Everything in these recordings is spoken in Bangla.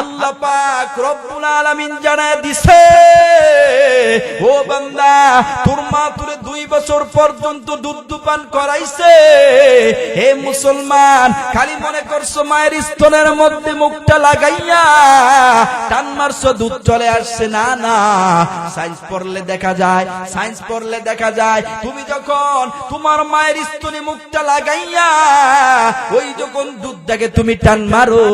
আল্লাহ পাক রব্বুল আলামিন জানায় দিছে, ও বান্দা তোর মা তোরে 2 বছর পর্যন্ত দুধ পান করাইছে। হে মুসলমান, খালি মনে করছো মায়ের স্তনের মধ্যে মুখটা লাগাইয়া টান মারছো দুধ চলে আসছে। না না, সায়েন্স পড়লে দেখা যায় তুমি যখন তোমার মায়ের স্তনে মুখটা লাগাইয়া ওই যখন দুধটাকে তুমি টান মারো,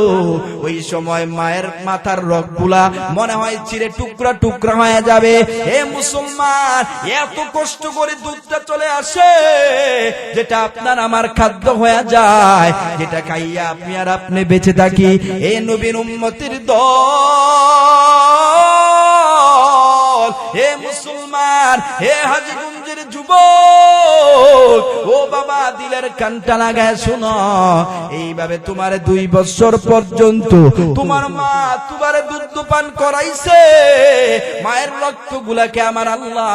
ওই সময় মায়ের মাথার রগগুলা মনে হয় চিরে টুকরা টুকরা হয়ে যাবে। হে মুসলমান, এত কষ্ট করে দুধটা চলে আসে, যেটা আপনার আমার খাদ্য হয়ে যায়, যেটা খাইয়া আপনি বেঁচে থাকি। এ নবীর উম্মতের দল, হে মুসলমান, হে হাজীগঞ্জের যুবক, ও বাবা দিলের কানটা লাগায় শোনো, এইভাবে তোমার 2 বছর পর্যন্ত তোমার মা তোমারে দুধ পান করাইছে। মায়ের রক্তগুলাকে আমার আল্লাহ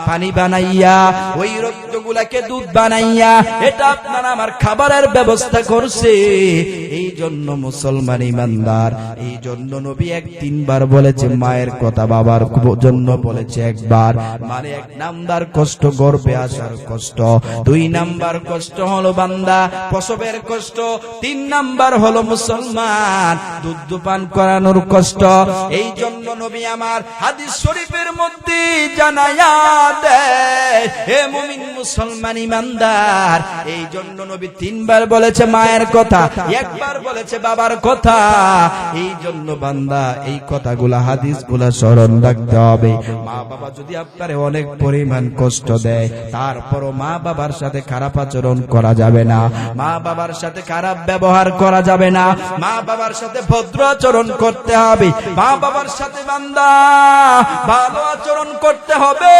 পানি বানাইয়া, ওই রক্তগুলাকে দুধ বানাইয়া এটা আপনার আমার খাবারের ব্যবস্থা করছে। এই জন্য মুসলমান ইমানদার, এই জন্য নবী 3বার বলেছে মায়ের কথা, বাবার জন্য বলেছে একবার। মানে 1 নাম্বার কষ্ট গর্ভে আসার কষ্ট, 2 নাম্বার কষ্ট হলো বান্দা প্রসবের কষ্ট, 3 নাম্বার হলো মুসলমান দুধ পান করানোর কষ্ট। এই জন্য নবী আমার হাদিস শরীফের মধ্যে জানায়া দেয়, হে মুমিন মুসলমান ইমানদার, এই জন্য নবী 3বার বলেছে মায়ের কথা, 1বার বলেছে বাবার কথা। এই জন্য বান্দা এই কথাগুলা হাদিসগুলা স্মরণ রাখতে হবে। মা বাবা যদি আপনারে অনেক পরিমাণ কষ্ট দেয়, তারপরও মা বাবার সাথে খারাপ আচরণ করা যাবে না, মা বাবার সাথে খারাপ ব্যবহার করা যাবে না, মা বাবার সাথে ভদ্র আচরণ করতে হবে, মা বাবার সাথে বান্দা ভালো আচরণ করতে হবে,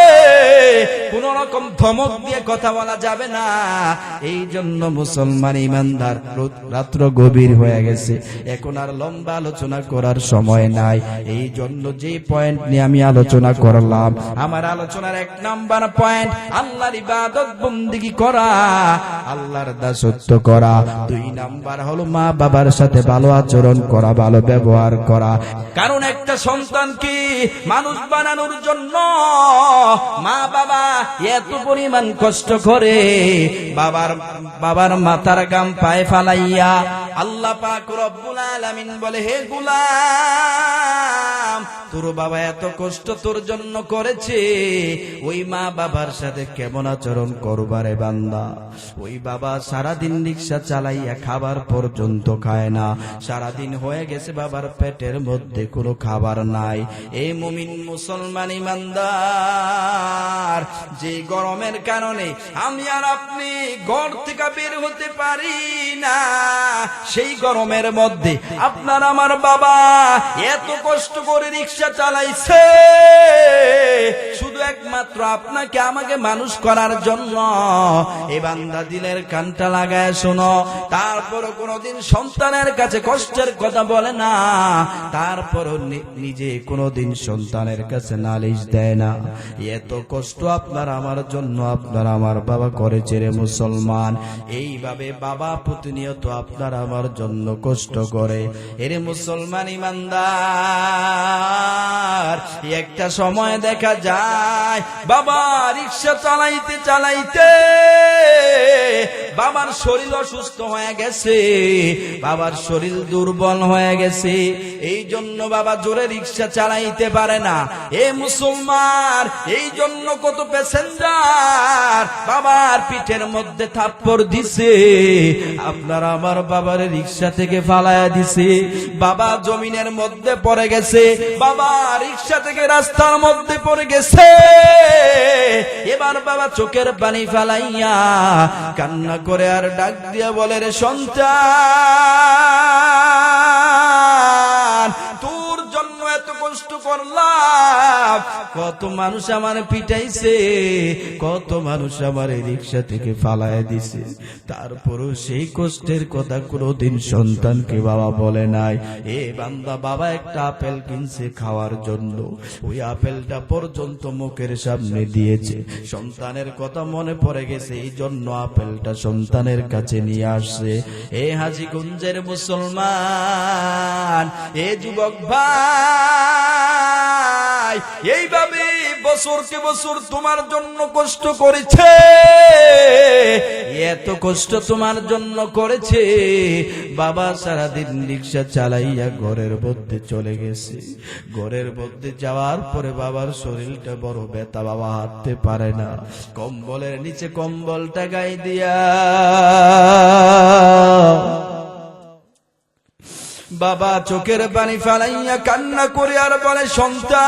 কোন রকম ধমক দিয়ে কথা বলা যাবে না। এই জন্য মুসলমান ইমানদার, রাত্র গভীর হয়ে গেছে, এখন আর লম্বা আলোচনা করার সময় নাই। এই জন্য যে পয়েন্ট নিয়ে আমি আলোচনা করলাম, আমার আলোচনার 1 নাম্বার পয়েন্ট আল্লাহর ইবাদত বন্দেগী করা, আল্লাহর দাসত্ব করা। 2 নাম্বার হলো মা বাবার সাথে ভালো আচরণ করা, ভালো ব্যবহার করা। কারণ একটা সন্তানকে মানুষ বানানোর জন্য মা বাবা এত পরিমাণ কষ্ট করে, বাবার মাথার গাম পায়ে ফালাইয়া আল্লাহ পাক রব্বুল আলামিন বলে, হে গোলাম, তোর বাবা এত কষ্ট তোর জন্য করেছে, ওই মা বাবার সাথে কেমন আচরণ করবারে বান্দা। ওই বাবা সারাদিন রিক্সা চালাইয়া খাবার পর্যন্ত খায় না, সারাদিন হয়ে গেছে বাবার পেটের মধ্যে কোনো খাবার নাই। এই মুমিন মুসলমান ইমানদার, যে গরমের কারণে আমি আর আপনি ঘর থেকে বের হতে পারি না, সেই গরমের মধ্যে আপনার আমার বাবা এত কষ্ট করে রিক্সা চালাইছে, শুধু একমাত্র আপনাকে আমাকে মানুষ করার জন্য। এ বান্দা দিলের কানটা লাগায় শোনো, তারপরও কোনোদিন সন্তানের কাছে কষ্টের কথা বলে না, তারপরও নিজে কোনোদিন সন্তানের কাছে নালিশ দেয় না। এত কষ্ট আপনার আমার জন্য আপনার আমার বাবা করেছে রে মুসলমান। এইভাবে বাবা প্রতিনিয়ত আপনার আমার জন্য কষ্ট করে। এরে মুসলমান ইমানদার, একটা সময় দেখা যায় বাবা রিক্সা চালাইতে চালাইতে বাবার শরীর অসুস্থ হয়ে গেছে, বাবার শরীর দুর্বল হয়ে গেছে। এই জন্য বাবা জোরে রিক্সা চালাইতে পারে না। এ মুসলমান, এই জন্য কত প্যাসেঞ্জার বাবার পিঠের মধ্যে থাপ্পড় দিছে, আপনার আমার বাবার রিক্সা থেকে ফালায়া দিছে, বাবা জমিনের মধ্যে পড়ে গেছে, বাবা রিক্সা থেকে রাস্তার মধ্যে পড়ে গেছে। এবার বাবা চোখের পানি ফালাইয়া কান্না করে আর ডাক দিয়া বলে, রে সন্তান, তোর জন্য এত কষ্ট করলাম, কত মানুষ আমার পিটাইছে, কত মানুষ আমার রিক্সা থেকে ফালায় দিছে, তারপরও সেই কষ্টের কথা কোনোদিন সন্তানকে বাবা বলে নাই। এ বান্দা, বাবা একটা আপেল কিনছে খাওয়ার জন্য, ওই আপেলটা পর্যন্ত মুখের সামনে দিয়েছে, সন্তানের কথা মনে পড়ে গেছে, এই জন্য আপেলটা সন্তানের কাছে নিয়ে আসছে। এ হাজীগঞ্জের মুসলমান, এ যুবক ভাই, এইভাবে বছরকে বছর তোমার জন্য কষ্ট করেছে, এত কষ্ট তোমার জন্য করেছে। বাবা সারাদিন রিক্সা চালাইয়া ঘরের মধ্যে চলে গেছে, ঘরের মধ্যে যাওয়ার পরে বাবার শরীরটা বড় ব্যথা, বাবা হাঁটতে পারে না, কম্বলের নিচে কম্বলটা গায়ে দিয়া বাবা চোখের পানি ফালাইয়া কান্না করে আর বলে, সন্তান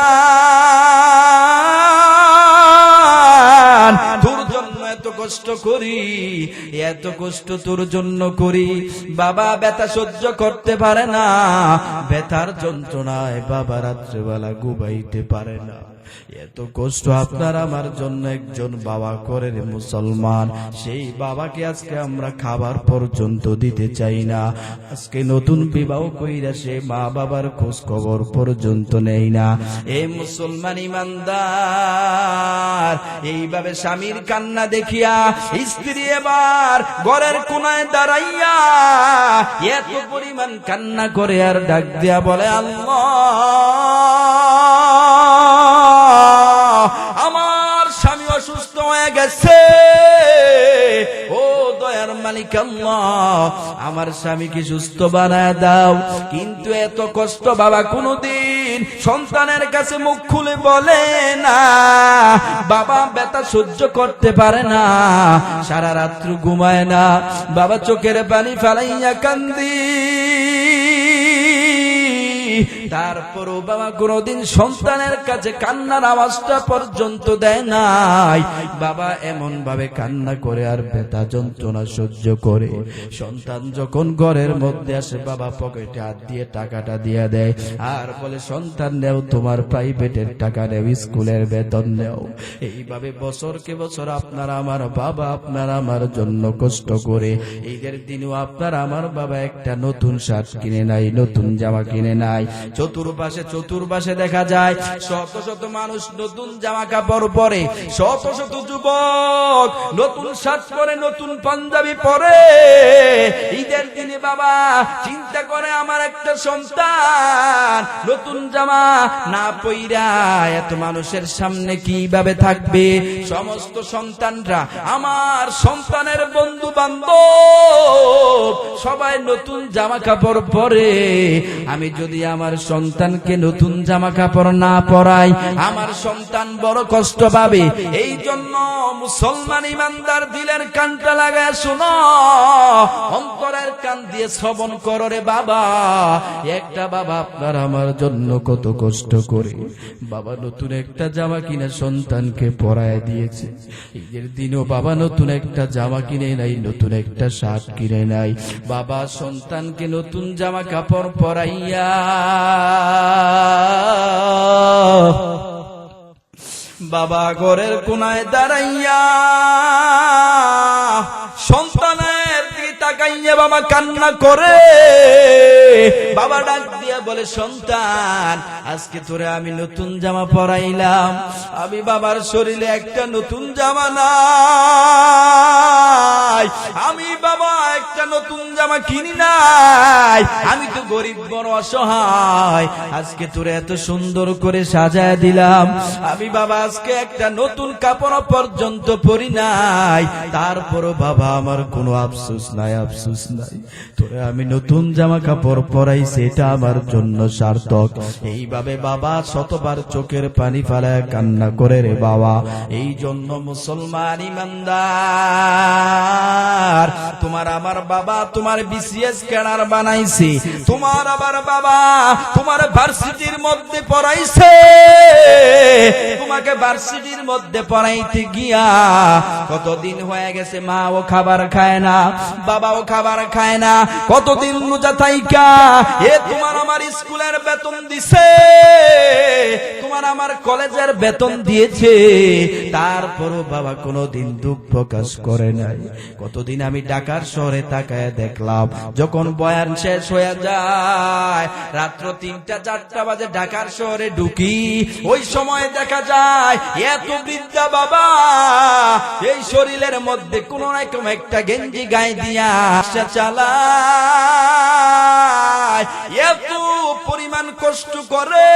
তোর জন্য এত কষ্ট করি, এত কষ্ট তোর জন্য করি। বাবা ব্যথা সহ্য করতে পারে না, ব্যথার যন্ত্রণায় বাবা রাত্রেবেলা ঘুমাইতে পারে না। এত কষ্ট আপনার আমার জন্য একজন বাবা করে রে মুসলমান, সেই বাবাকে আজকে আমরা খাবার পর্যন্ত দিতে চাই না। আজকে নতুন বিবাহ কইরা সে মা বাবার খোঁজ খবর পর্যন্ত নেই না। এই মুসলমান ইমানদার, এইভাবে স্বামীর কান্না দেখিয়া স্ত্রী এবার ঘরের কোনায় দাঁড়াইয়া এত পরিমাণ কান্না করে আর ডাক দিয়া বলে, আল্লাহ আমার স্বামী অসুস্থ হয়ে গেছে, ও দয়ার মালিক আল্লাহ আমার স্বামীকে সুস্থ বানায় দাও। কিন্তু এত কষ্ট বাবা কোনদিন সন্তানের কাছে মুখ খুলে বলে না। বাবা ব্যথা সহ্য করতে পারে না, সারা রাত্র ঘুমায় না, বাবা চোখের পানি ফেলাইয়া কান্দি। তারপরও বাবা কোনদিন সন্তানের কাছে কান্নার আওয়াজটা পর্যন্ত দেয় নাই। বাবা এমন ভাবে কান্না করে আর ব্যথা যন্ত্রণা সহ্য করে। সন্তান যখন ঘরের মধ্যে আসে বাবা পকেটে হাত দিয়ে টাকাটা দিয়ে দেয় আর বলে, সন্তান নেও, তোমার প্রাইভেটের টাকা নেও, স্কুলের বেতন নেও। এইভাবে বছরকে বছর আপনার আমার বাবা আপনার আমার জন্য কষ্ট করে। ঈদের দিনও আপনার আমার বাবা একটা নতুন শার্ট কিনে নাই, নতুন জামা কিনে নাই। চতুর্পাশে দেখা যায় শত শত মানুষ নতুন জামা কাপড় পরে, শত শত যুবক নতুন শার্ট পরে, নতুন পাঞ্জাবি পরে। ঈদের দিনে বাবা চিন্তা করে, আমার একটা সন্তান নতুন জামা না পইরা এত মানুষের সামনে কিভাবে থাকবে। সমস্ত সন্তানরা, আমার সন্তানের বন্ধু বান্ধব সবাই নতুন জামা কাপড় পরে। আমি যদি আমার সন্তানকে নতুন জামা কাপড় না পরাই, আমার সন্তান বড় কষ্ট পাবে। এই জন্য মুসলমান ইমানদার দিলের কানটা লাগায় শোনো, অন্তরের কান দিয়ে শ্রবণ করো রে বাবা। একটা বাবা আপনার আমার জন্য কত কষ্ট করে বাবা নতুন একটা জামা কিনে সন্তানকে পরায় দিয়েছে। ঈদের দিনও বাবা নতুন একটা জামা কিনে নাই, নতুন একটা শার্ট কিনে নাই। বাবা সন্তানকে নতুন জামা কাপড় পরাইয়া বাবা ঘরের কোনায় দাঁড়াইয়া সন্তানের দিকে তাকাইয়া বাবা কান্না করে। বাবা ডাক দিয়া বলে, সন্তান আজকে তোরে আমি নতুন জামা পরাইলাম, আমি বাবার শরীরে একটা নতুন জামা নাই, আমি বাবা একটা নতুন জামা কিনি নাই, আমি তো গরিব বড় অসহায়। আজকে তোরে এত সুন্দর করে সাজায় দিলাম, আমি বাবা আজকে একটা নতুন কাপড় পর্যন্ত পরি নাই। তারপরও বাবা আমার কোনো আফসোস নাই, আফসোস নাই। তোরে আমি নতুন জামা কাপড় পরাইছি, এটা আমার জন্য সার্থক। এইভাবে বাবা শতবার চোখের পানি ফেলায় কান্না করে রে বাবা। এই জন্য মুসলমান ইমানদার, তোমার আমার বাবা তোমার বিসিএস ক্যাডার বানাইছে, তোমার আবার বাবা তোমার ভার্সিটির মধ্যে পড়াইছে। তোমাকে ভার্সিটির মধ্যে পড়াইতে গিয়া কতদিন হয়ে গেছে, মা ও খাবার খায় না, বাবাও খাবার খায় না, কতদিন রোজা থাইকা এ তোমার আমার স্কুলের বেতন দিছে, তোমার আমার কলেজের বেতন দিয়েছে, তারপরও বাবা কোনোদিন দুঃখ প্রকাশ করে নাই। কতদিন আমি ঢাকার শহরে তাকায় দেখলাম, যখন বয়ান শেষ হয়ে যায়, রাত্র 3টা-4টা বাজে ঢাকার শহরে ঢুকি, ওই সময় দেখা যায় এত বৃদ্ধা বাবা এই শরীরের মধ্যে কোন রকম একটা গেঞ্জি গায়ে দিয়া চালায়, এত পরিমাণ কষ্ট করে।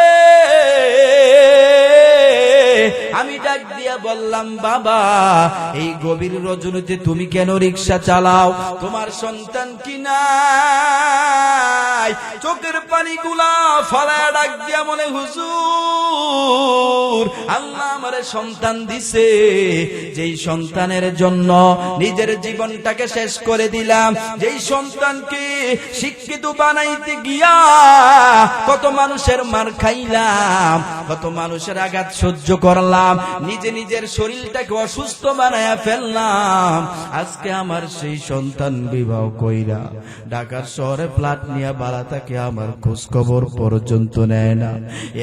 আমি ডাক দিয়া বললাম, বাবা এই গভীর রজনীতে তুমি কেন রিক্সা চালাও? তোমার সন্তান কি নাই? চোখের পানিগুলা ফলায় ডাক দিয়া মনে, হুজুর আল্লাহ আমারে সন্তান দিছে, যেই সন্তানের জন্য নিজের জীবনটাকে শেষ করে দিলাম, যেই সন্তানকে শিক্ষিত বানাইতে গিয়া কত মানুষের মার খাইলাম, কত মানুষের আঘাত সহ্য করলাম, নিজে নিজের শরীরটাকে অসুস্থ বানায়া ফেললাম। আজকে আমার সেই সন্তান বিবাহ কইরা ঢাকার শহরে ফ্ল্যাট নিয়ে বাড়া থাকে, আমার খোঁজ খবর পর্যন্ত নেয় না।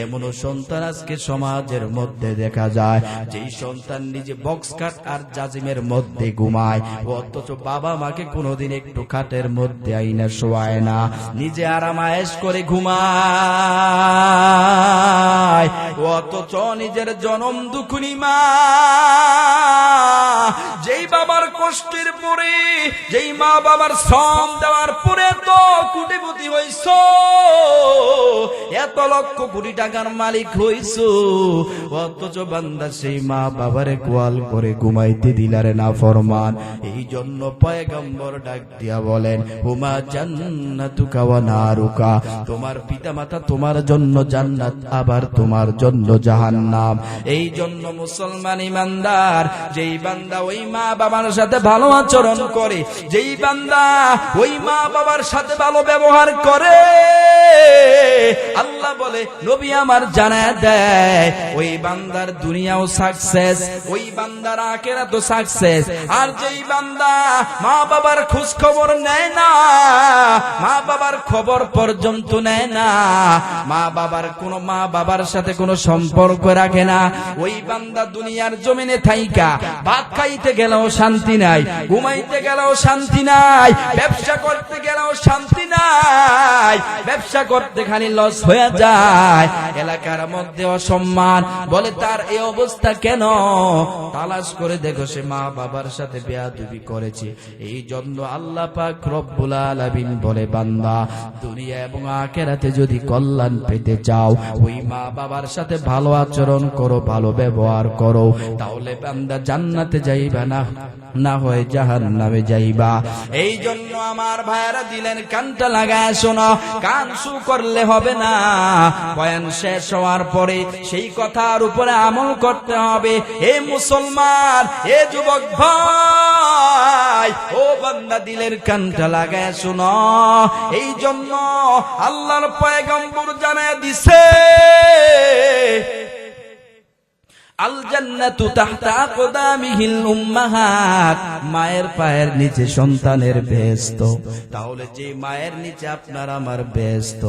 এমনও সন্তান আজকে সমাজের মধ্যে দেখা যায়, যেই সন্তান নিজে বক্স খাট আর জাজিমের মধ্যে ঘুমায়, অথচ বাবা মাকে কোনোদিন একটু খাটের মধ্যে আইনা শোয়ায় না, নিজে আরামায়েশ করে ঘুমায়, অথচ নিজের জনম দুঃখী মা, যেই বাবার কষ্টের পরে, যেই মা বাবার শ্রম দেওয়ার পরে তো কোটিপতি হইছ, এত লক্ষ কোটি টাকার মালিক হইছ, অথচ বান্দা সেই মা বাবারে কোয়াল করে ঘুমাইতে দিলারে না ফরমান। এই জন্য পয়গম্বর ডাক দিয়া বলেন, হুমা জান্নাতুকা ওয়া নারুকা, তোমার পিতামাতা তোমার জন্য জান্নাত, আবার তোমার জন্য জাহান্নাম। এই জন্য মুসলমান ইমানদার, যেই বান্দা ওই মা বাবার সাথে ভালো আচরণ করে, যেই বান্দা ওই মা বাবার সাথে ভালো ব্যবহার করে, আল্লাহ বলে, নবী আমার জানায় দেয়, ওই বান্দার দুনিয়াও সাকসেস, ওই বান্দার আখিরাতও সাকসেস। আর যেই বান্দা মা বাবার খোঁজ খবর নেয় না, মা বাবার খবর পর্যন্ত নেয় না, মা বাবার সাথে কোনো সম্পর্ক রাখে না, ওই বান্দা দুনিয়ার জমিনে থাইকা ভাত খাইতে গেলেও শান্তি নাই, ঘুমাইতে গেলেও শান্তি নাই, ব্যবসা করতে গেলেও শান্তি নাই, ব্যবসা করতে খালি লস হয়ে যায়, এলাকার মধ্যে অসম্মান। বলে তার এই অবস্থা কেন? তালাশ করে দেখো সে মা বাবার সাথে বেয়াদবি করেছে। এই জন্য আল্লাহ পাক রব্বুল আলামিন বলে, বান্দা দুনিয়া এবং আখিরাতে যদি কল্যাণ পেতে চাও, ওই মা বাবার সাথে ভালো আচরণ করো, ভালো ব্যবহার করো, তাহলে বান্দা জান্নাতে যাইবা, না হয় জাহান্নামে যাইবা। এই জন্য আমার ভাইরা দিলেন কানটা লাগায় শোনো, কান সু করলে হবে না, বয়ান শেষ হওয়ার পরে সেই কথার উপরে আমল করতে হবে। এ মুসলমান, এ যুবক ভাই, ও বান্দা দিলের কানটা লাগায় শোনো। এই জন্য আল্লাহর পয়গম্বর জানায় দিছে, আল জান্নাতু তাহতা আকদামিহিল উম্মাহাত, মায়ের পায়ের নিচে সন্তানের বেহেশত। তাহলে যে মায়ের নিচে আপনার আমার বেহেশত,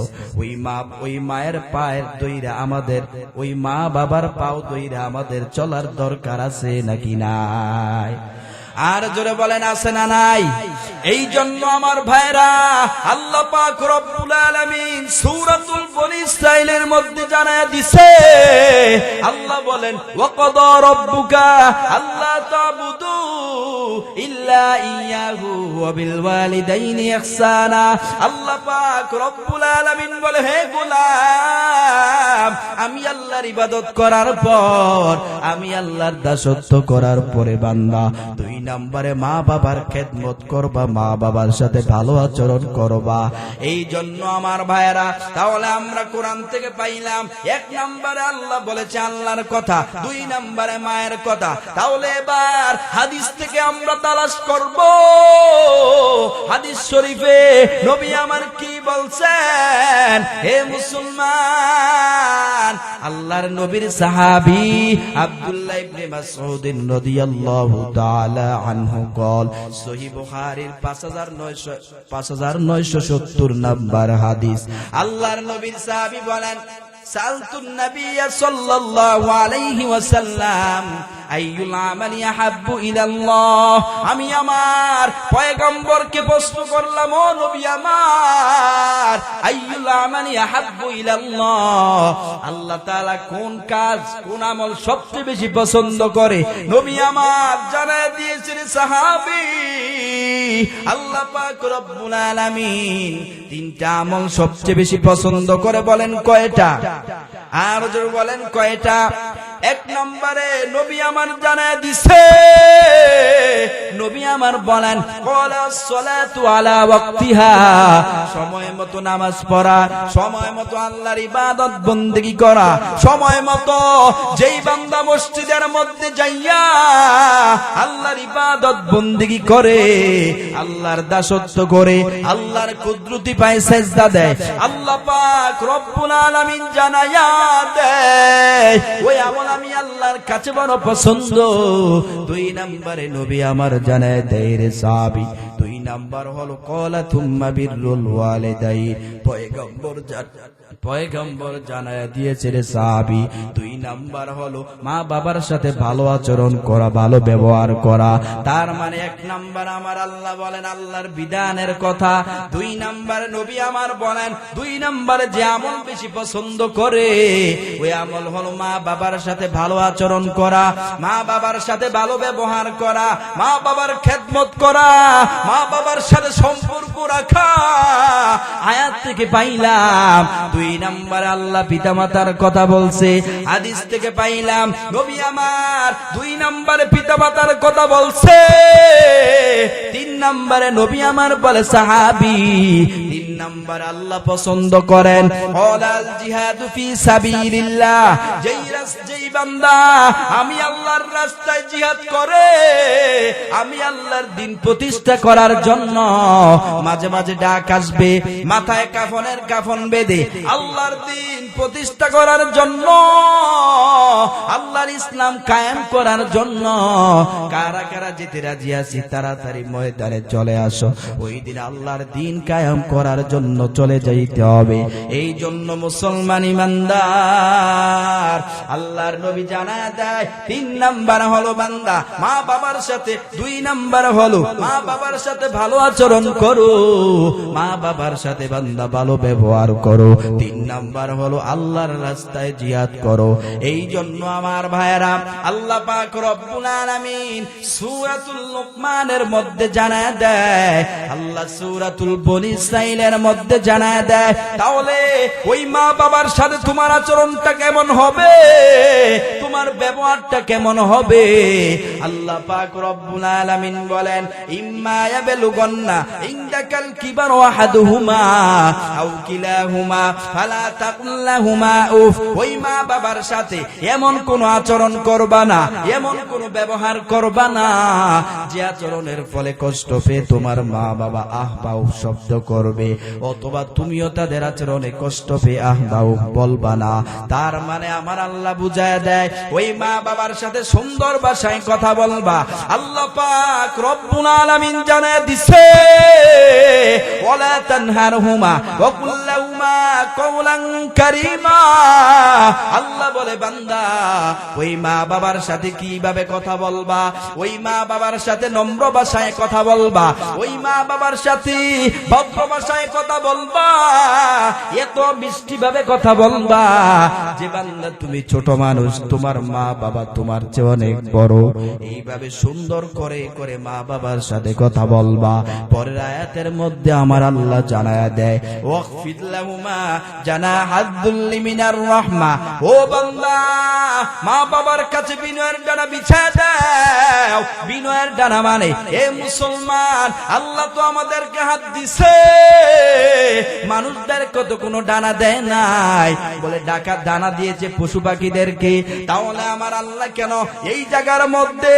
ওই মায়ের পায়ের দইরা আমাদের, ওই মা বাবার পাও দইরা আমাদের চলার দরকার আছে নাকি নাই? আর জোরে বলেন, আছে না নাই? এই জন্য আমার ভাইরা, আল্লাহ পাক রব্বুল আলামিন সূরাতুল বনী ইসরাঈলের মধ্যে জানায়া দিছে, আল্লাহ বলেন, ওয়া ক্বাদা রাব্বুকা আল্লা তা'বুদু ইল্লা ইয়াহু ওয়া বিল ওয়ালিদাইনি ইহসানা। আল্লাহ পাক রব্বুল আলামিন বলে, হে গোলাম, আমি আল্লাহর ইবাদত করার পর, আমি আল্লাহর দাসত্ব করার পরে বান্দা, 2 নম্বরে মা বাবার খেদমত করবা, মা বাবার সাথে ভালো আচরণ করবা। এই জন্য আমার ভাইয়েরা, তাহলে আমরা কোরআন থেকে পাইলাম 1 নম্বরে আল্লাহ বলেছে আল্লাহর কথা, 2 নম্বরে মায়ের কথা। তাহলে এবার হাদিস থেকে আমরা তালাশ করব, হাদিস শরীফে নবী আমার কি বলছেন। হে মুসলমান, আল্লাহর নবীর সাহাবী আব্দুল্লাহ ইবনে মাসউদ রাদিয়াল্লাহু তাআলা আনহু قال সহিহ বুখারীর 5970 নাম্বার হাদিস। আল্লাহর নবীর সাহাবী বলেন সালতুন নবী সাল্লাল্লাহু আলাইহি ওয়াসাল্লাম আইয়ুল আমালি আহাব্বু ইলাল্লাহ, আমি আমার পয়গম্বরকে প্রশ্ন করলাম, ও নবী আমার, আইয়ুল আমালি আহাব্বু ইলাল্লাহ, আল্লাহ তাআলা কোন কাজ কোন আমল সবচেয়ে বেশি পছন্দ করে? নবী আমার জানায় দিয়েছেন সাহাবী, আল্লাহ পাক রব্বুল আলামিন তিনটা আমল সবচেয়ে বেশি পছন্দ করে। বলেন কয়টা? আর জোরে বলেন কয়টা? এক নম্বরে নবী আমার জানায় দিছে, নবী আমার বলেন ক্বালাস সালাতু আলা ওয়াক্তিহা, সময় মতো নামাজ পড়া, সময় মতো আল্লাহর ইবাদত বন্দেগী করা, সময় মতো যেই বান্দা মসজিদের মধ্যে যাইয়া আল্লাহর ইবাদত বন্দেগী করে, আল্লাহর দাসত্ব করে, আল্লাহর কুদরতি পায় সেজদা দেয়, আল্লাহ পাক রব্বুল আলামিন জানায়া দেয় ওই আমল আমি আল্লাহর কাছে বড় পছন্দ। দুই নম্বরে নবী আমার জানায় দেয় রে সাহাবী, দুই নাম্বার হলো ক্বালা থুম্মা বিররুল ওয়ালিদাইন, পয়গম্বর জানায় দিয়েছে রে সাহাবী, দুই নাম্বার হলো মা বাবার সাথে ভালো আচরণ করা, ভালো ব্যবহার করা। তার মানে এক নাম্বার আমার আল্লাহ বলেন আল্লাহর বিধানের কথা, দুই নাম্বার নবী আমার বলেন দুই নাম্বারে যে আমল বেশি পছন্দ করে ওই আমল হলো মা বাবার সাথে ভালো আচরণ করা, মা বাবার সাথে ভালো ব্যবহার করা, মা বাবার খেদমত করা, মা বাবার সাথে সম্পর্ক রাখা। আয়াত থেকে পাইলাম দুই নম্বরে আল্লাহ পিতামাতার কথা বলছে, হাদিস থেকে পাইলাম নবী আমার দুই নম্বরে পিতামাতার কথা বলছে, তিন নম্বরে নবী আমার বলে সাহাবী, তিন নম্বরে আল্লাহ পছন্দ করেন ওয়ালাল জিহাদু ফি সাবিলিল্লাহ, যেই বান্দা আমি আল্লাহর রাস্তায় জিহাদ করে, আমি আল্লাহর দ্বীন প্রতিষ্ঠা করার জন্য মাঝে মাঝে ডাক আসবে, মাথায় কাফনের কাফন বেঁধে আল্লাহর দ্বীন প্রতিষ্ঠা করার জন্য, আল্লাহর ইসলাম কায়েম করার জন্য কারা কারা যেতে রাজি আছি তাড়াতাড়ি ময়দানে চলে আসো, ওই দিন আল্লাহর দ্বীন কায়েম করার জন্য চলে যাইতে হবে। এই জন্য মুসলমান ইমানদার আল্লাহর নবী জানায় দেয় তিন নাম্বার হলো বান্দা মা বাবার সাথে, দুই নাম্বার হলো মা বাবার সাথে ভালো আচরণ করো, মা বাবার সাথে বান্দা ভালো ব্যবহার করো, তিন নাম্বার হলো আল্লাহর রাস্তায় জিহাদ করো। এই জন্য আমার ভাইয়েরা আল্লাহ পাক রব্বুল আলামিন সূরাতুল লুকমানের মধ্যে জানায় দেয়, আল্লাহ সূরাতুল বনী ইসরাঈলের মধ্যে জানায় দেয়, তাহলে ওই মা বাবার সাথে তোমার আচরণটা কেমন হবে, তোমার ব্যবহারটা কেমন হবে। আল্লাহ পাক রব্বুল আলামিন বলেন ইম্মা ইয়াবলুগান্না ইনদাকাল কিবার ওয়াহাদুহুমা আও কিলাহুমা ফালা তাকুল লাহুমা উফ, ওই মা বাবার সাথে এমন কোন আচরণ করবা না, এমন কোন ব্যবহার করবা না যে আচরণের ফলে কষ্ট পেয়ে তোমার মা বাবা আহ বাউ শব্দ করবে, অথবা তুমিও তাদের আচরণে কষ্ট পেয়ে আহ বাউ বলবা না। তার মানে আমার আল্লাহ বুঝায় দেয় ওই মা বাবার সাথে সুন্দর ভাষায় কথা বলবা। আল্লাহ পাক রব্বুল আলামিন জানায় দিছে ওয়ালা তানহারহুমা ওয়া কুল লাহুমা কওলান কারীমা, আল্লাহ বলে বান্দা ওই মা বাবার সাথে কিভাবে কথা বলবা, ওই মা বাবার সাথে নম্র ভাষায় কথা বলবা, ওই মা বাবার সাথে ভদ্র ভাষায় কথা বলবা, এত মিষ্টি ভাবে কথা বলবা যে বান্দা তুমি ছোট মানুষ, তোমার মা বাবা তোমার চেয়ে অনেক বড়, এইভাবে সুন্দর করে করে মা বাবার সাথে কথা বলবা। পরের আয়াতের মধ্যে আমার আল্লাহ জানায়া দেয় ওয়াকফিদ লাহুমা জানাহাদ-দুল্লি মিনার রাহমা, ও বান্দা মা বাবার কাছে বিনয়ের ডানা বিছায় দাও। বিনয়ের ডানা মানে এ মুসলমান আল্লাহ তো আমাদেরকে হাত দিছে, মানুষদেরকে তো কোনো ডানা দেয় নাই, বলে ডাকা ডানা দিয়েছে পশু পাখিদেরকে, তাহলে আমার আল্লাহ কেন এই জায়গার মধ্যে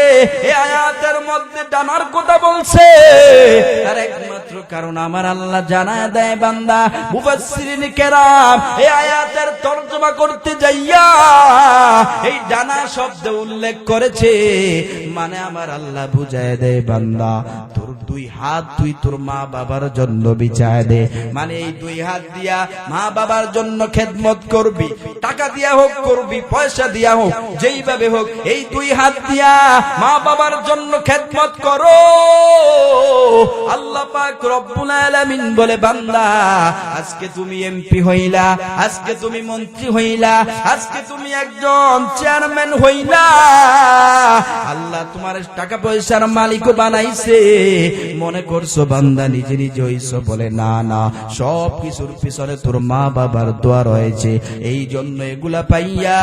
এই আয়াতের মধ্যে ডানার কথা বলছে? তার একমাত্র মাত্র কারণ আমার আল্লাহ জানায় দেয় বান্দা মুফাসসিরিন কেরাম এই আয়াতের তরজমা করতে যাইয়া এই ডানা শব্দ উল্লেখ করেছে মানে আমার আল্লাহ বুঝায় দেয় বান্দা তোর দুই হাত তুই তোর মা বাবার জন্য বিছায় দে মানে এই দুই হাত দিয়া মা বাবার জন্য খেদমত করবি টাকা দিয়া হোক করবি পয়সা দিয়া হোক যেইভাবে হোক এই দুই হাত দিয়া মা বাবার জন্য খেদমত করো আল্লাহ পাক রব্বুল আলামিন বলে বান্দা আজকে তুমি এমপি হইলা আজকে তুমি মন্ত্রী হইলা আজকে তুমি একজন চেয়ারম্যান হইলা আল্লাহ তোমার টাকা পয়সার মালিক বানাইছে মনে করছো বান্দা নিজে নিজে হইছো বলে না না সব কিছুর পিছনে তোর মা বাবার দোয়া রয়েছে এই জন্য এগুলা পাইয়া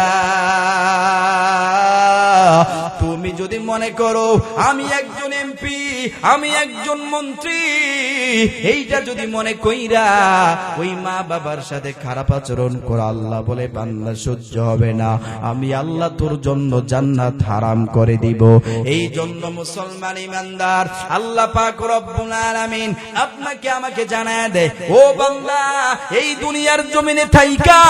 তুমি যদি মনে করো আমি একজন এমপি আমি একজন মন্ত্রী এইটা যদি মনে কইরা ওই মা বাবার সাথে খারাপ আচরণ করো আল্লাহ বলে বান্দা সহ্য হবে না আমি আল্লাহ তোর জন্য জান্নাত হারাম করে দিব এই জন্য মুসলমান ইমানদার আল্লাহ পাক রব্বুল আলামিন আপনাকে আমাকে জানায় দেয় ও বান্দা এই দুনিয়ার জমিনে থাইকা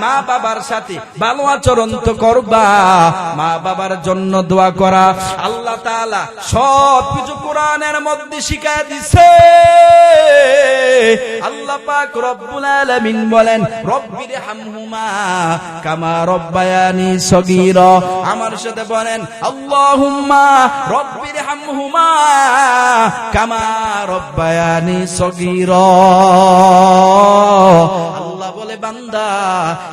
মা বাবার সাথে ভালো আচরণ তো করবা মা বাবার জন্য দোয়া করা আল্লাহ তাআলা সব কিছু কোরআনের মধ্যে শিখায় দিছে আল্লাহ পাক রব্বুল আলামিন বলেন রব্বির হামহুমা কামা রব্বায়ানি সগীরা আমার সাথে বলেন আল্লাহুম্মা রব্বির হামহুমা কামা রব্বায়ানি সগীরা আল্লাহ বলে বান্দা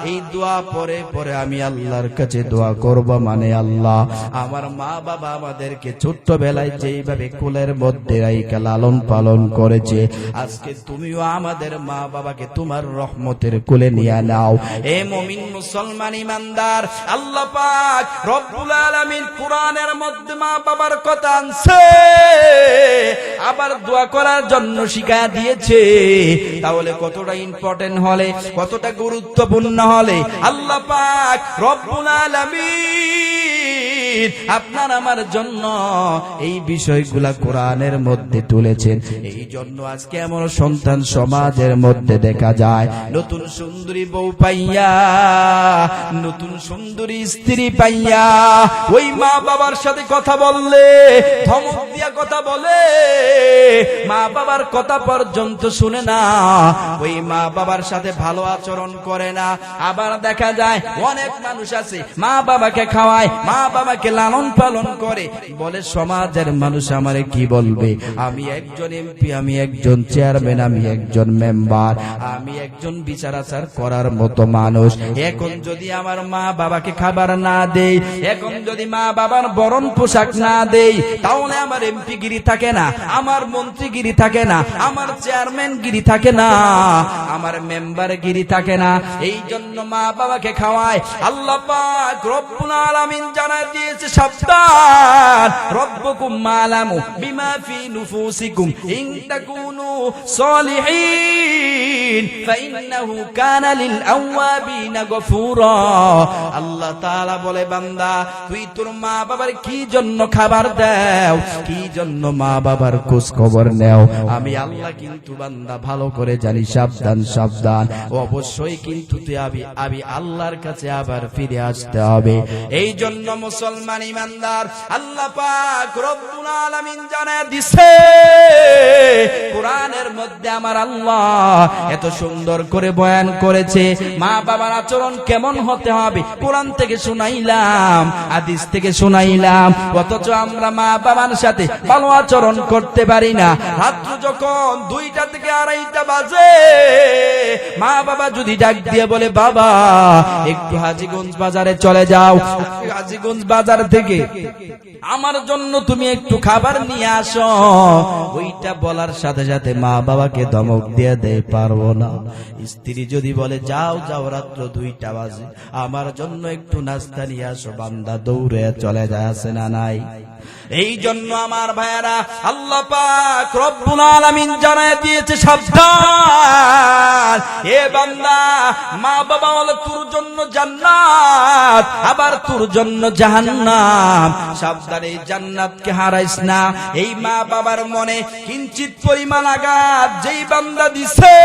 এই দোয়া পরে পরে আমি আল্লাহর কাছে দোয়া করব মানে আল্লাহ আমার মা বাবা আমাদেরকে ছোট্টবেলায় যেইভাবে কোলের মধ্যে রাইখা লালন পালন করেছে আজকে তুমিও আমাদের মা বাবাকে তোমার রহমতের কোলে নিয়ে নাও এ মুমিন মুসলমান ইমানদার আল্লাহ পাক রব্বুল আলামিন কোরআনের মধ্যে মা বাবার কথা আনছে আবার দোয়া করার জন্য শিখায়া দিয়েছে তাহলে কতটা ইম্পর্টেন্ট হলে কতটা গুরুত্বপূর্ণ হলে আল্লাহ পাক রব্বুল আলামিন আপনার আমার জন্য এই বিষয়গুলা কোরআনের মধ্যে তুলেছেন এই জন্য আজকে এমন সন্তান সমাজের মধ্যে দেখা যায় নতুন সুন্দরী বউ পাইয়া নতুন সুন্দরী স্ত্রী পাইয়া ওই মা বাবার সাথে কথা বললে ধমক দিয়া কথা বলে মা বাবার কথা পর্যন্ত শুনে না ওই মা বাবার সাথে ভালো আচরণ করে না আবার দেখা যায় অনেক মানুষ আছে মা বাবাকে খাওয়ায় মা বাবাকে লালন পালন করে বলে সমাজের মানুষ আমারে কি বলবে আমি একজন এমপি আমি একজন চেয়ারম্যান আমি একজন মেম্বার আমি একজন বিচার আচার করার মতো মানুষ এখন যদি আমার মা বাবাকে খাবার না দেই এখন যদি মা বাবার বরণ পোশাক না দেই তাহলে আমার এমপি গিরি থাকে না আমার মন্ত্রীগিরি থাকে না আমার চেয়ারম্যান গিরি থাকে না আমার মেম্বার গিরি থাকে না এই জন্য মা বাবাকে খাওয়ায় আল্লাহ পাক রব্বুল আলামিন জানায় দিয়েছে সাবধান রব্বুকুম মালামু বিমা ফি নুফুসিকুম ইন তাকুনু সলিহিন ফাইন্নাহু কানা লিল আওয়াবিনা গফুরা আল্লাহ তাআলা বলে বান্দা তুই তোর মা বাবার কি জন্য খাবার দাও কি জন্য মা বাবার খোঁজ খবর নেও আমি আল্লাহ কিন্তু বান্দা ভালো করে জানি সাবধান সাবধান অবশ্যই কিন্তু তুই আমি আল্লাহর কাছে আবার ফিরে আসতে হবে এই জন্য মুসলমান ইমানদার আল্লাহ পাক রব্বুল আলামিন জানায় দিছে কোরআনের মধ্যে আমার আল্লাহ এত সুন্দর করে বয়ান করেছে মা বাবার আচরণ কেমন হতে হবে কোরআন থেকে শুনাইলাম হাদিস থেকে শুনাইলাম অথচ আমরা মা বাবার সাথে ভালো আচরণ করতে পারি না রাত্র যখন 2টা থেকে 2:30 বাজে মা বাবা যদি ডাক দিয়ে বলে বাবা একটু হাজীগঞ্জ বাজারে চলে যাও হাজীগঞ্জ বাজার থেকে আমার জন্য তুমি একটু খাবার নিয়ে আসো ওইটা বলার সাথে সাথে মা বাবাকে ধমক দিয়ে দেয় পারবো না স্ত্রী যদি বলে যাও যাও রাত্র 2টা বাজে আমার জন্য একটু নাস্তা নিয়ে আসো বান্দা দৌড়ে চলে যায় আছে না নাই এই জন্য আমার ভাইয়েরা আল্লাহ পাক রব্বুল আলামিন জানায় দিয়েছে সাবধান এ বান্দা মা বাবা হলো তোর জন্য জান্নাত আবার তোর জন্য জাহান্নাম সাবধান এই জান্নাতকে হারাইস না এই মা বাবার মনে কিঞ্চিত পরিমাণ আঘাত যেই বান্দা দিছে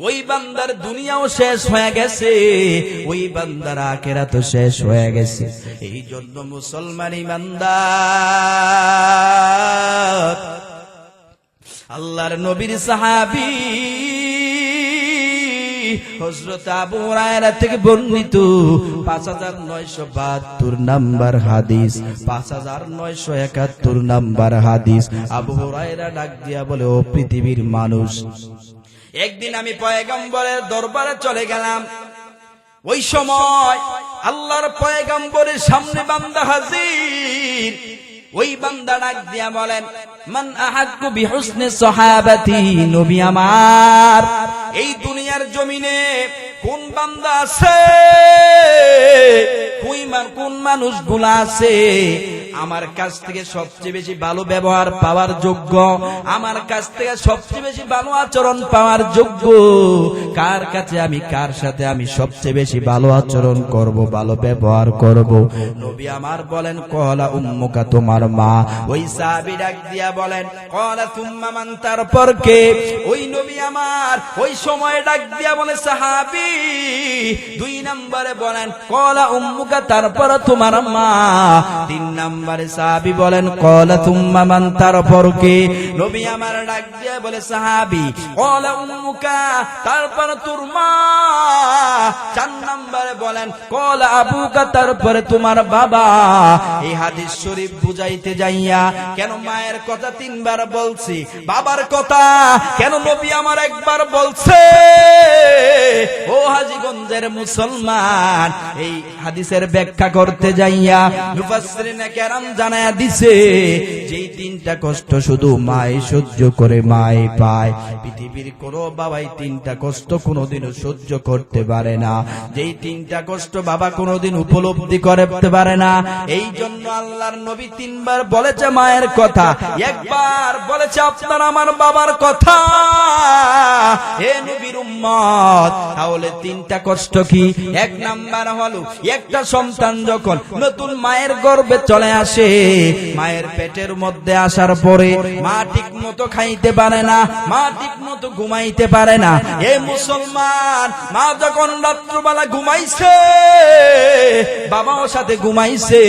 ওই বান্দার দুনিয়াও শেষ হয়ে গেছে ওই বান্দার আখিরাতও শেষ হয়ে গেছে এই জন্য মুসলমান ইমানদার আল্লাহর নবীর সাহাবী হযরত আবু হুরায়রা থেকে বর্ণিত 5972 নাম্বার হাদিস 5971 নাম্বার হাদিস আবু হুরায়রা ডাক দিয়া বলে ও পৃথিবীর মানুষ একদিন আমি পয়গম্বরের দরবারে চলে গেলাম ওই সময় আল্লাহর পয়গম্বরের সামনে বান্দা হাজির ওই বান্দা ডাক দিয়া বলেন মান আহাক্কু বিহুসনি সাহাবাতি নবী আমার এই দুনিয়ার জমিনে কোন বান্দা আছে কোন মানুষগুলা আছে আমার কাছ থেকে সবচেয়ে বেশি ভালো ব্যবহার পাওয়ার যোগ্য আমার কাছ থেকে সবচেয়ে বেশি ভালো আচরণ পাওয়ার যোগ্য কার কাছে আমি কার সাথে আমি সবচেয়ে বেশি ভালো আচরণ করব ভালো ব্যবহার করব নবী আমার বলেন কলা উম্মুকা তোমার মা ওই সাহাবী ডাক দিয়া বলেন কলা তুম্মা মান তারপর কে ওই নবী আমার ওই সময় ডাক দিয়া বলে সাহাবী দুই নম্বরে বলেন কলা উম্মুকা তারপর তোমার মা তিন নম্বরে সাহাবী বলেন কলা তুম্মা মান তারপর কে নবী আমার ডাক দিয়া বলে সাহাবী কলা উম্মুকা তারপর তোর মা চার নম্বরে বলেন কলা আবুকা তারপরে তোমার বাবা এই হাদিস শরীফ বুঝাইতে যাইয়া কেন মায়ের কথা তিনবার বলছি বাবার কথা কেন নবী আমার একবার বলছে ও হাজীগঞ্জের মুসলমান এই হাদিসের ব্যাখ্যা করতে যাইয়া মুফাসসিরিনে কেরাম জানায়া দিছে যেই তিনটা কষ্ট শুধু মাই সহ্য করে মাই পায় পৃথিবীর কোনো বাবাই তিনটা কষ্ট কোনোদিনও সহ্য করতে পারে না যেই তিনটা কষ্ট বাবা কোনোদিন উপলব্ধি করতে পারে না এই জন্য আল্লাহর নবী তিনবার বলেছে মায়ের কথা একবার বলেছে আপনার আমার বাবার কথা হে নবীর উম্মত তাহলে তিনটা কষ্ট কি এক নাম্বার হলো একটা সন্তান যখন নতুন মায়ের গর্ভে চলে আসে মায়ের পেটের মধ্যে আসার পরে মা ঠিক মতো খাইতে পারে না মা ঠিক মতো ঘুমাইতে পারে না এই মুসলমান মা যখন রাত্রবেলা ঘুমাইছে বাবাও সাথে ঘুমাইছে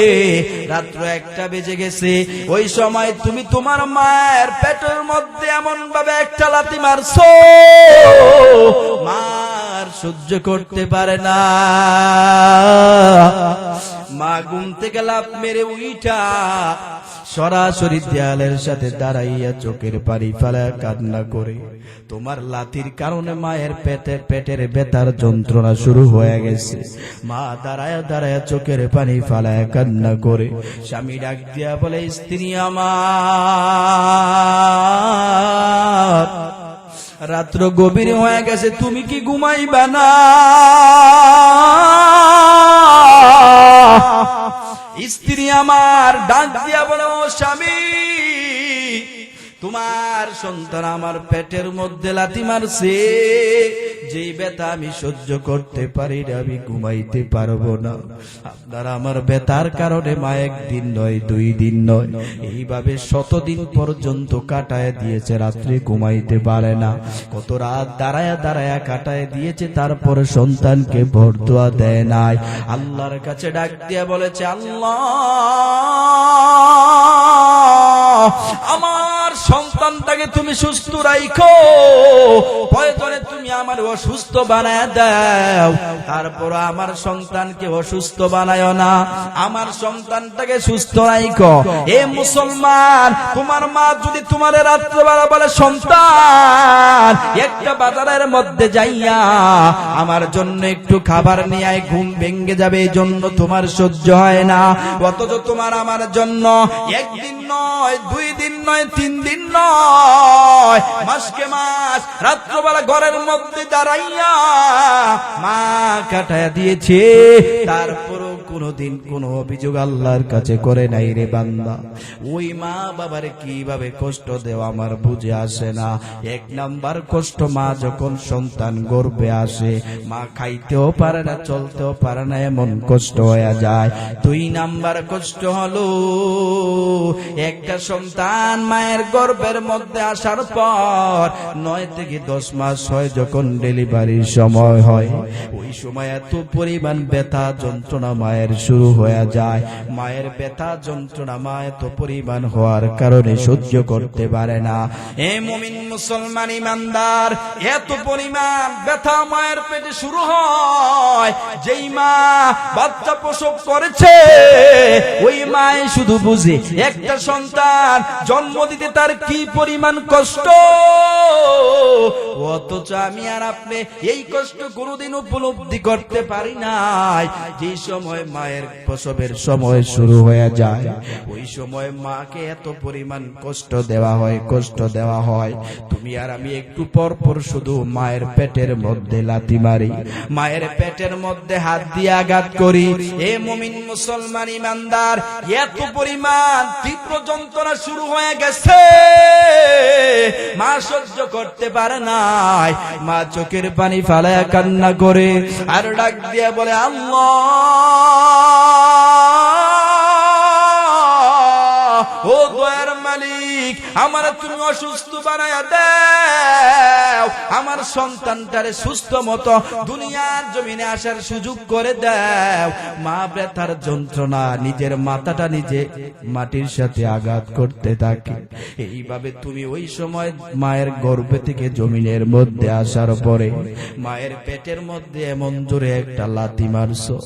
রাত্র 1টা বেজে গেছে ওই সময় তুমি তোমার মায়ের পেটের মধ্যে এমন ভাবে একটা লাথি মারছো মার সহ্য করতে পারে না মা ঘুম থেকে লাফ মেরে উইঠা সরাসরি দেয়ালের সাথে দাঁড়াইয়া চোখের পানি ফেলা কান্না করে তোমার লাথির কারণে মায়ের পেটের ব্যথার যন্ত্রণা শুরু হয়ে গেছে মা দাঁড়ায়া দাঁড়ায়া চোখের পানি ফেলায় কান্না করে স্বামী ডাক দিয়া বলে স্ত্রী আমার রাত্র গভীর হয়ে গেছে তুমি কি ঘুমাইবা না স্ত্রী আমার ডাক দিয়া বলে ও স্বামী তোমার সন্তান আমার পেটের মধ্যে লাথি মারছে যেই ব্যথা আমি সহ্য করতে পারি না আমি ঘুমাইতে পারবো না আপনার আমার ব্যথার কারণে মা একদিন নয় 2 দিন নয় এইভাবে 100 দিন পর্যন্ত কাটায় দিয়েছে রাত্রে ঘুমাইতে পারে না কত রাত দাঁড়ায়া দাঁড়ায়া কাটায় দিয়েছে তারপরে সন্তানকে বরদোয়া দেয় নাই আল্লাহর কাছে ডাক দিয়া বলেছে আল্লাহ আমার সন্তানটাকে তুমি সুস্থ রাখো প্রয়োজনে তুমি আমার অসুস্থ বানায় দাও তারপর আমার সন্তানকে অসুস্থ বানায়ো না আমার সন্তানটাকে সুস্থ রাখো এ মুসলমান তোমার মা যদি তোমার রাত্রেবেলা বলে সন্তান একটা বাজারের মধ্যে যাইয়া আমার জন্য একটু খাবার নিয়ে আয় ঘুম ভেঙে যাবে এই জন্য তোমার সহ্য হয় না অথচ তোমার আমার জন্য একদিন নয় 2 দিন নয় 3 দিন নয় মাসকে মাস রাত্রবেলা ঘরের মধ্যে দাঁড়াইয়া মা কাটায় দিয়েছে তারপরও কোনোদিন কোনো অভিযোগ আল্লাহর কাছে করে নাই রে বান্দা। ওই মা বাবার কিভাবে কষ্ট দেওয়া আমার বুঝে আসে না। এক নাম্বার কষ্ট, মা যখন সন্তান গর্ভে আসে, মা খাইতেও পারে না, চলতেও পারে না, এমন কষ্ট হয়ে যায়। 2 নাম্বার কষ্ট হলো একটা সন্তান মায়ের গর্ভের মধ্যে আসার পর 9 থেকে 10 মাস হয়, যখন ডেলিভারির সময় হয়, ওই সময় এত পরিমাণ ব্যথা যন্ত্রণা মায়ের শুরু হয়ে যায়। মায়ের ব্যথা যন্ত্রণা মা এত পরিমাণ হওয়ার কারণে সহ্য করতে পারে না। এ মুমিন মুসলমান ইমানদার, এত পরিমাণ ব্যথা মায়ের পেটে শুরু হয়, যেই মা বাচ্চা প্রসব করেছে ওই মাই শুধু বুঝে একটা সন্তান জন্ম দিতে তার কি পরিমাণ কষ্ট। অথচ আমি আর আপনি এই কষ্ট কোনোদিন উপলব্ধি করতে পারি নাই। যে সময় মায়ের প্রসবের সময় শুরু হয়ে যায়, ওই সময় মাকে এত পরিমাণ কষ্ট দেওয়া হয়, কষ্ট দেওয়া হয়। তুমি আর আমি একটু পর পর শুধু মায়ের পেটের মধ্যে লাথি মারি, মায়ের পেটের মধ্যে হাত দিয়ে আঘাত করি। এ মুমিন মুসলমান ইমানদার, এত পরিমাণ তীব্র যন্ত্রণা শুরু হয়ে গেছে, মা সহ্য করতে পারে নাই। মা চোখের পানি ফালায়া কান্না করে আর ডাক দিয়ে বলে, আল্লাহ, ও দয়ার মালিক, আমার তুমি অসুস্থ বানায়া দাও, আমার সন্তানটারে সুস্থ মতো দুনিয়ার জমিনে আসার সুযোগ করে দাও। মা ব্যথার যন্ত্রণা নিজের মাথাটা নিজে মাটির সাথে আঘাত করতে থাকে। এইভাবে তুমি ওই সময় মায়ের গর্ভ থেকে জমিনের মধ্যে আসার পরে মায়ের পেটের মধ্যে এমন জোরে একটা লাথি মারছো,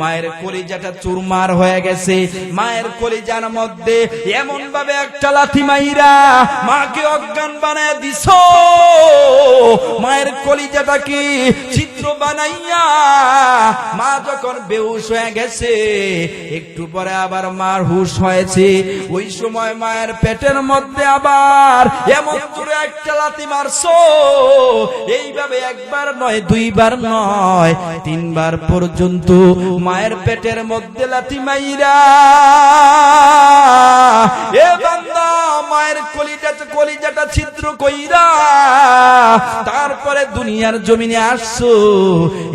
মায়ের কলিজাটা চুরমার হয়ে গেছে। মায়ের কলিজার মধ্যে এমন ভাবে একটা লাথি মাইরা মাকে অজ্ঞান বানায় দিছো, মায়ের কলিজাটাকে চিত্র বানাইয়া মা যখন বেহুশ হয়ে গেছে, একটু পরে আবার মার হুশ হয়েছে। ওই সময় মায়ের পেটের মধ্যে আবার এমন জোরে একটা লাথি মারছো। এইভাবে একবার নয়, 2 বার নয়, 3 বার পর্যন্ত মায়ের পেটের মধ্যে লাথি মাইরা এ বান্দা মায়ের কলিজাটা ছিদ্র কইরা তারপরে দুনিয়ার জমিনে আসছো।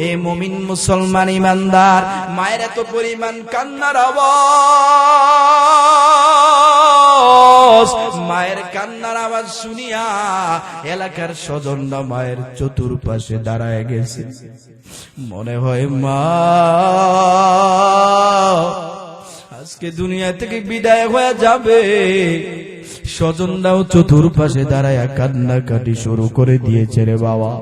এ মুমিন মুসলমান ইমানদার, মায়ের এত পরিমাণ কান্নার আওয়াজ, মায়ের কান্নার আওয়াজ শুনিয়া এলাকার স্বজনরা মায়ের চতুর্পাশে দাঁড়ায় গেছে। মনে হয় মা আজকে দুনিয়া থেকে বিদায় হয়ে যাবে। স্বজনরাও চতুর্পাশে দাঁড়ায় কান্নাকাটি শুরু করে দিয়েছে রে বাবা।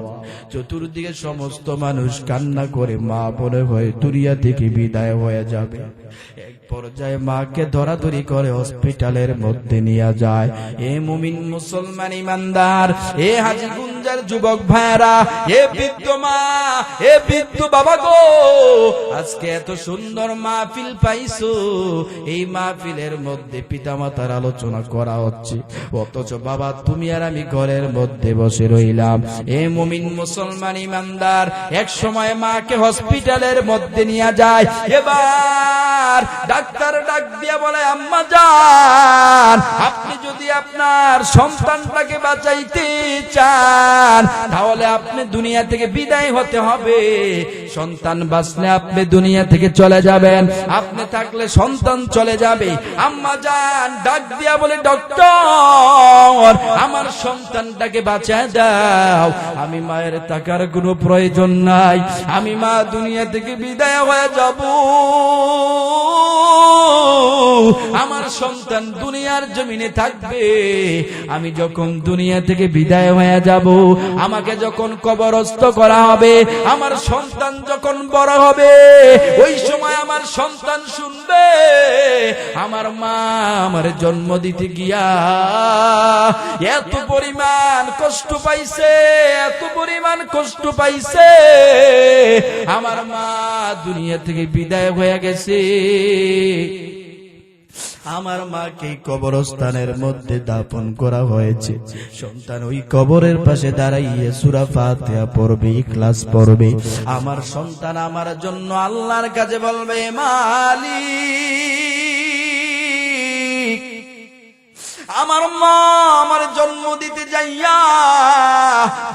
চতুর্দিকে সমস্ত মানুষ কান্না করে, মা মনে হয় দুনিয়া থেকে বিদায় হয়ে যাবে। এক পর্যায়ে মাকে ধরাধরি করে হসপিটালের মধ্যে নিয়ে যায়। এ মুমিন মুসলমান ইমানদার, এ হাজী গুঞ্জার যুবক ভাইরা, এ বৃদ্ধ মা, এ বৃদ্ধ বাবা গো, আজকে এত সুন্দর মাহফিল পাইছো। এই মাহফিলের মধ্যে পিতামাতার আলোচনা করা হচ্ছে, অথচ বাবা তুমি আর আমি ঘরের মধ্যে বসে রইলাম। এ মুমিন মুসলমান ইমানদার, এক সময় মাকে হসপিটালের মধ্যে নিয়ে যায়। এবার ডাক্তার ডাক দিয়ে বলে, আম্মা জান, আপনি যদি আপনার সন্তানটাকে বাঁচাইতে চান তাহলে আপনি দুনিয়া থেকে বিদায় হতে হবে। সন্তান বাঁচলে আপনি দুনিয়া থেকে চলে যাবেন, আপনি থাকলে সন্তান চলে যাবে। আম্মা জান ডাক দিয়া বলে, ডক্টর, আমার সন্তানটাকে বাঁচায় দাও, আমি মায়ের টাকার কোনো প্রয়োজন নাই, আমি মা দুনিয়া থেকে বিদায় হয়ে যাব। আমার সন্তান দুনিয়ার জমিনে থাকবে, আমি যখন দুনিয়া থেকে বিদায় হয়ে যাব, আমাকে যখন কবরস্থ করা হবে, আমার সন্তান যখন বড় হবে, ওই সময় আমার সন্তান শুনবে আমার মা আমার জন্ম দিতে গিয়া এত পরিমাণ কষ্ট পাইছে, এত পরিমাণ কষ্ট পাইছে, আমার মা দুনিয়া থেকে বিদায় হয়ে গেছে। আমার মাকে কবরস্থানের মধ্যে দাফন করা হয়েছে। সন্তান ওই কবরের পাশে দাঁড়াইয়ে সূরা ফাতিহা পড়বে, ইখলাস পড়বে। আমার সন্তান আমার জন্য আল্লাহর কাছে বলবে, মালিক, আমার মা আমার জন্ম দিতে যাইয়া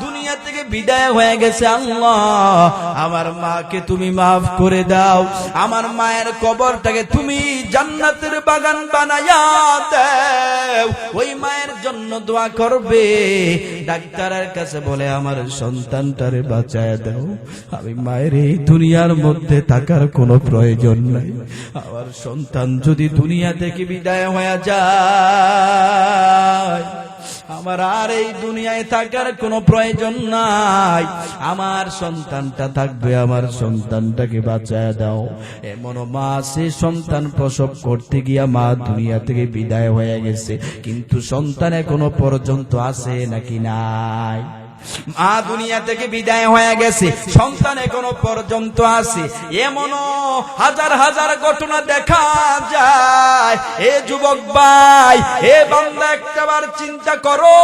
দুনিয়া থেকে বিদায় হয়ে গেছে, আল্লাহ আমার মাকে তুমি মাফ করে দাও, আমার মায়ের কবরটাকে তুমি জান্নাতের বাগান বানাইয়া দাও। ওই মায়ের জন্য দোয়া করবে। ডাক্তারের কাছে বলে, আমার সন্তানটারে বাঁচায় দাও, আমি মায়ের এই দুনিয়ার মধ্যে থাকার কোনো প্রয়োজন নাই। আমার সন্তান যদি দুনিয়া থেকে বিদায় হয়ে যায়, আমার আর এই দুনিয়ায় থাকার কোনো প্রয়োজন নাই, আমার সন্তানটা থাকবে, আমার সন্তানটাকে বাঁচায় দাও। এমন মা আছে, সন্তান প্রসব করতে গিয়া মা দুনিয়া থেকে বিদায় হয়ে গেছে, কিন্তু সন্তান এখনো পর্যন্ত আছে নাকি নাই? মা দুনিয়া থেকে বিদায় হয়ে গেছে, সন্তান এখনো পর্যন্ত আছে। এমনও হাজার হাজার ঘটনা দেখা যায়। এ যুবক ভাই, এ বান্দা, একটাবার চিন্তা করো,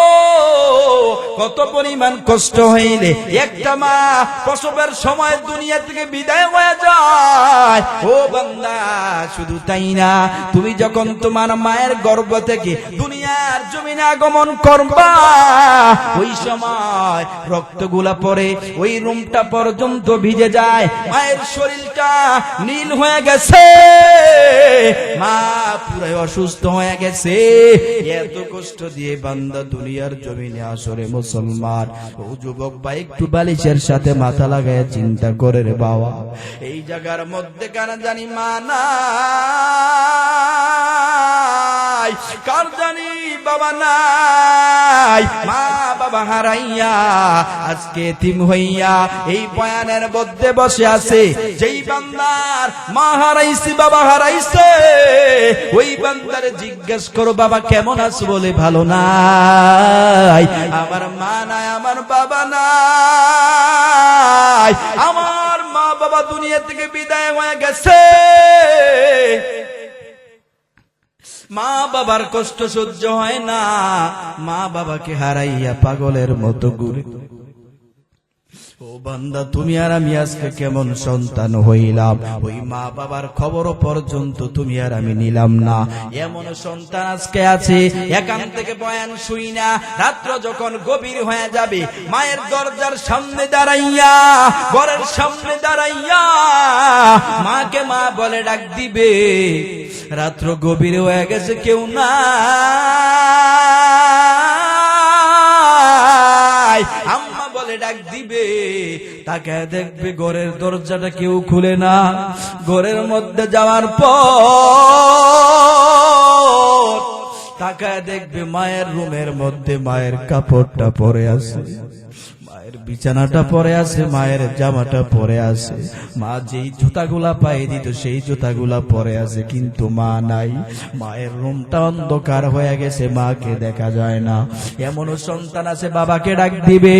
কত পরিমাণ কষ্ট হইলে একটা মা প্রসবের সময় দুনিয়া থেকে বিদায় হয়ে যায়। ও বান্দা, শুধু তাই না, তুমি যখন তোমার মায়ের গর্ভ থেকে দুনিয়ার জমিনে আগমন করবা, ওই সময় রক্তগুলা পরে ওই রুমটা পর্যন্ত ভিজে যায়, মায়ের শরীরটা নীল হয়ে গেছে, মা পুরো অসুস্থ হয়ে গেছে। এত কষ্ট দিয়ে বান্দা দুনিয়ার জমিনে আসরে মুসলমান। ও যুবক ভাই, একটু বালিশের সাথে মাথা লাগায় চিন্তা করে রে বাবা, এই জায়গার মধ্যে কেন জানি মা নাই, কার জানি বাবা নাই, মা বাবা হারাইয়া আজকে এতিম হইয়া এই বয়ানের মধ্যে বসে আছে। যেই বান্দার মা হারাইছে, বাবা হারাইছে, ওই বান্দারে জিজ্ঞেস করো, বাবা কেমন আছো? বলে, ভালো নাই, আমার মা নাই, আমার বাবা নাই, আমার মা বাবা দুনিয়া থেকে বিদায় হয়ে গেছে। মা বাবার কষ্ট সহ্য হয় না, মা বাবাকে হারাইয়া পাগলের মতো ঘুরে। ও বান্দা, তুমি আর আমি আজকে কেমন সন্তান হইলাম, ওই মা বাবার খবর পর্যন্ত তুমি আর আমি নিলাম না। এমন সন্তান আজকে আছে, এখান থেকে বয়ান শুই না, রাত্র যখন গভীর হয়ে যাবে, মায়ের দরজার সামনে দাঁড়াইয়া, ঘরের সামনে দাঁড়াইয়া মাকে মা বলে ডাক দিবে। রাত্র গভীর হয়ে গেছে, কেউ না, আম্মা বলে ডাক দিবে। তাকে দেখবে ঘরের দরজাটা কেউ খুলে না। ঘরের মধ্যে যাওয়ার পর তাকায় দেখবে মায়ের রুমের মধ্যে মায়ের কাপড়টা পরে আছে, মায়ের বিছানাটা পরে আছে, মায়ের জামাটা পরে আছে, মা যেই জুতাগুলা পায়ে দিত সেই জুতাগুলা পরে আছে, কিন্তু মা নাই। মায়ের রুমটা অন্ধকার হয়ে গেছে, মাকে দেখা যায় না। এমন সন্তান আছে, বাবাকে ডাক দিবে,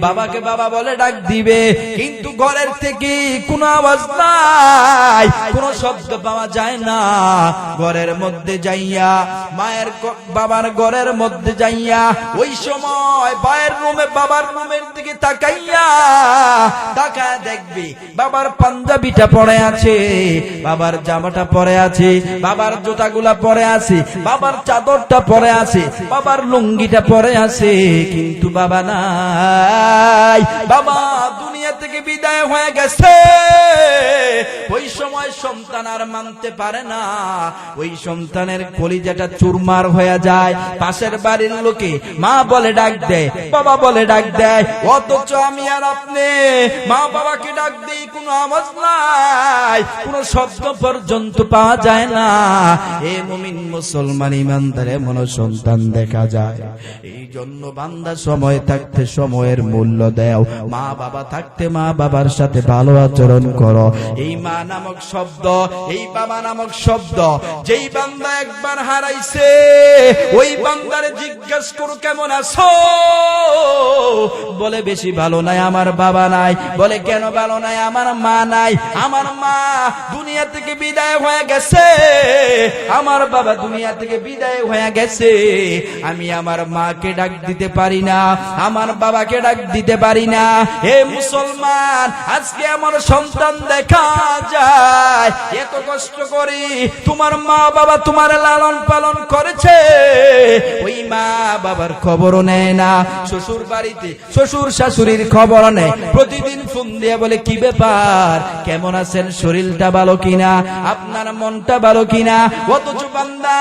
বাবাকে বাবা বলে ডাক দিবে, কিন্তু ঘরের থেকে কোনো আওয়াজ নাই, কোনো শব্দ পাওয়া যায় না। ঘরের মধ্যে যাইয়া, মায়ের বাবার ঘরের মধ্যে যাইয়া, ওই সময় মায়ের রুমে বাবার রুমের দিকে তাকাইয়া তাকায় দেখবে বাবার পাঞ্জাবিটা পরে আছে, বাবার জামাটা পরে আছে, বাবার জুতাগুলা পরে আছে, বাবার চাদরটা পরে আছে, বাবার লুঙ্গিটা পরে আছে, কিন্তু বাবা নাই। বাবা দুনিয়া থেকে বিদায় হয়ে গেছে। ওই সময় সন্তান আর মানতে পারে না, ওই সন্তানের কলিজাটা চুরমার হয়ে যায়। পাশের বাড়ির লোকে মা বলে ডাক দেয়, বাবা বলে ডাক দেয়, অথচ আমি আর আপনি মা বাবাকে ডাক দিই, কোনো আওয়াজ নাই, কোনো শব্দ পর্যন্ত পাওয়া যায় না। এ মুমিন মুসলমান ইমানদার এমন সন্তান দেখা যায়। এই জন্য বান্দা সময় থাকতে সময়ের মূল্য দাও, মা বাবা থাকতে মা বাবার সাথে ভালো আচরণ করো। এই মা নামক শব্দ, এই বাবা নামক শব্দ যেই বান্দা একবার হারাইছে ওই বান্দারে জিজ্ঞেস করো কেমন আছো, বলে বেশি ভালো নাই, আমার বাবা নাই। বলে কেন ভালো নাই? আমার মা নাই, আমার মা দুনিয়া থেকে বিদায় হয়ে গেছে, আমার বাবা দুনিয়া থেকে বিদায় হয়ে গেছে। আমি আমার মাকে ডাক দিতে পারি না, আমার বাবাকে ডাক দিতে পারি না। হে মুসলমান, আজকে আমার সন্তান দেখা যায় এত কষ্ট করি, তোমার মা বাবা তোমার লালন পালন করেছে, ওই মা বাবার খবরও নেয় না। শ্বশুর বাড়িতে শ্বশুর শাশুড়ির খবর নেয়, প্রতিদিন ফোন দিয়ে বলে কি ব্যাপার, কেমন আছেন, শরীরটা ভালো কিনা, আপনার মনটা ভালো কিনা। অথচ বান্দা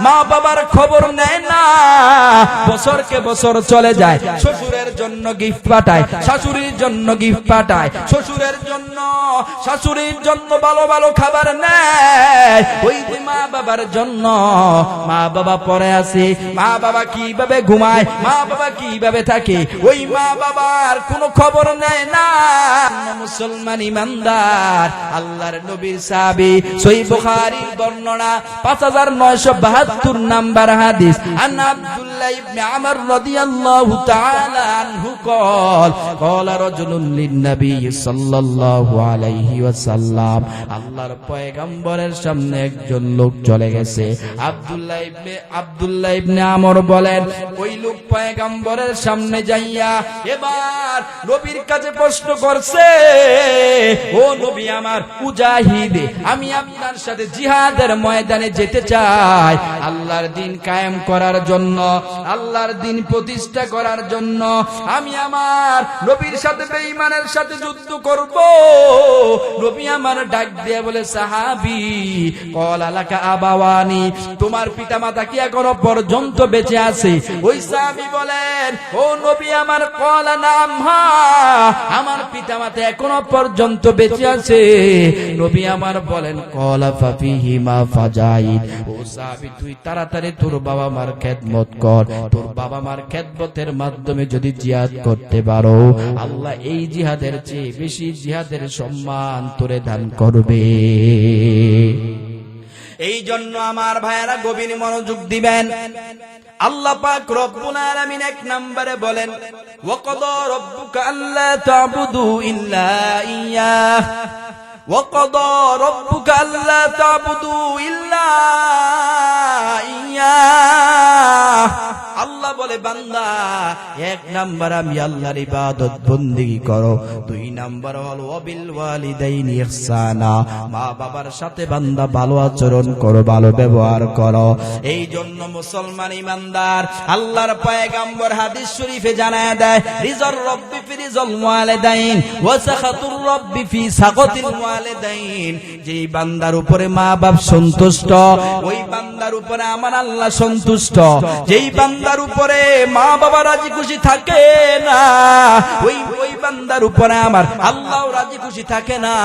মা বাবার খবর নেয় না, বছরকে বছর চলে যায়, শ্বশুরের জন্য গিফট পাঠায়, শাশুড়ির জন্য গিফট পাঠায়, শ্বশুরের জন্য শাশুড়ির জন্য ভালো ভালো খাবার নেয়, ওই যে মা বাবার জন্য। মা বাবা পরে আছে, মা বাবা কিভাবে ঘুমায়, মা বাবা কিভাবে থাকে, ওই মা বাবার কোনো খবর নেয় না। মুসলমান ইমানদার, আল্লাহর নবীর সাহাবী, সহিহ বুখারীর বর্ণনা 5972 নাম্বার হাদিস, আন আব্দুল্লাহ ইবনে আমর রাদিয়াল্লাহু তাআলা আনহু قال قال رجل للنبي সাল্লাল্লাহু আলাইহি ওয়াসাল্লাম, আল্লাহর পয়গম্বরের সামনে একজন লোক চলে গেছে। আব্দুল্লাহ ইবনে আমর বলেন, ওই লোক পয়গম্বরের সামনে যাইয়া এবার নবীর কাছে প্রশ্ন করছে, ও নবী আমার, মুজাহিদ, আমি আপনার সাথে জিহাদের ময়দানে যেতে চাই, আল্লাহর দ্বীন কায়েম করার জন্য, আল্লাহর দ্বীন প্রতিষ্ঠা করার জন্য। আমি আমার নবীর সাথে বেঈমানের সাথে যুদ্ধ করব। নবী আমার ডাক দিয়ে বলে, সাহাবী, ক্বালা লাকা আবাওয়ানি, তোমার পিতামাতা কি এখনো পর্যন্ত বেঁচে আছে? ওই সাহাবী বলেন, ও নবী আমার, ক্বালা নাম, হ্যাঁ, আমার পিতামাতা এখনো পর্যন্ত বেঁচে আছে। নবী আমার বলেন, ক্বালা ফাফিহিমা ফাজাইদ, ও সাহাবী, তুই তাড়াতাড়ি তোর বাবা মার খেদমত কর, তোর বাবা মার খেদমতের মাধ্যমে যদি জিহাদ করতে পারো, আল্লাহ এই জিহাদের চেয়ে বেশি জিহাদের সম্মান তোরে দান করবে। এই জন্য আমার ভাইয়েরা গভীর মনোযোগ দিবেন। আল্লাহ পাক রব্বুল আলামিন এক নম্বরে বলেন, ওয়াকাদা রাব্বুকা আল্লা তা'বুদু ইল্লা ইয়্যাহ, ওয়াকাদা রাব্বুকা আল্লা তা'বুদু ইল্লা ইয়্যাহ। আল্লাহ বলে, বান্দা, এক নাম্বার আমি আল্লাহর ইবাদত বন্দেগী করো, দুই নাম্বার হলো ওয়াবিল ওয়ালিদাইনি ইহসানা, মা বাবার সাথে বান্দা ভালো আচরণ করো, ভালো ব্যবহার করো। এই জন্য মুসলমান ইমানদার, আল্লাহর পয়গম্বর হাদিস শরীফে জানায় দেয়, রিজার রব্বি ফি রিজাল ওয়ালিদাইন ওয়া সাখাতুর রব্বি ফি সাখাতিল ওয়ালিদাইন। যেই বান্দার উপরে মা বাপ সন্তুষ্ট, ওই বান্দার উপরে আমার আল্লাহ সন্তুষ্ট। যেই বান্দার উপরে মা বাবা রাজি খুশি থাকে না, ওই বান্দার উপরে আমার আল্লাহ রাজি খুশি থাকে না।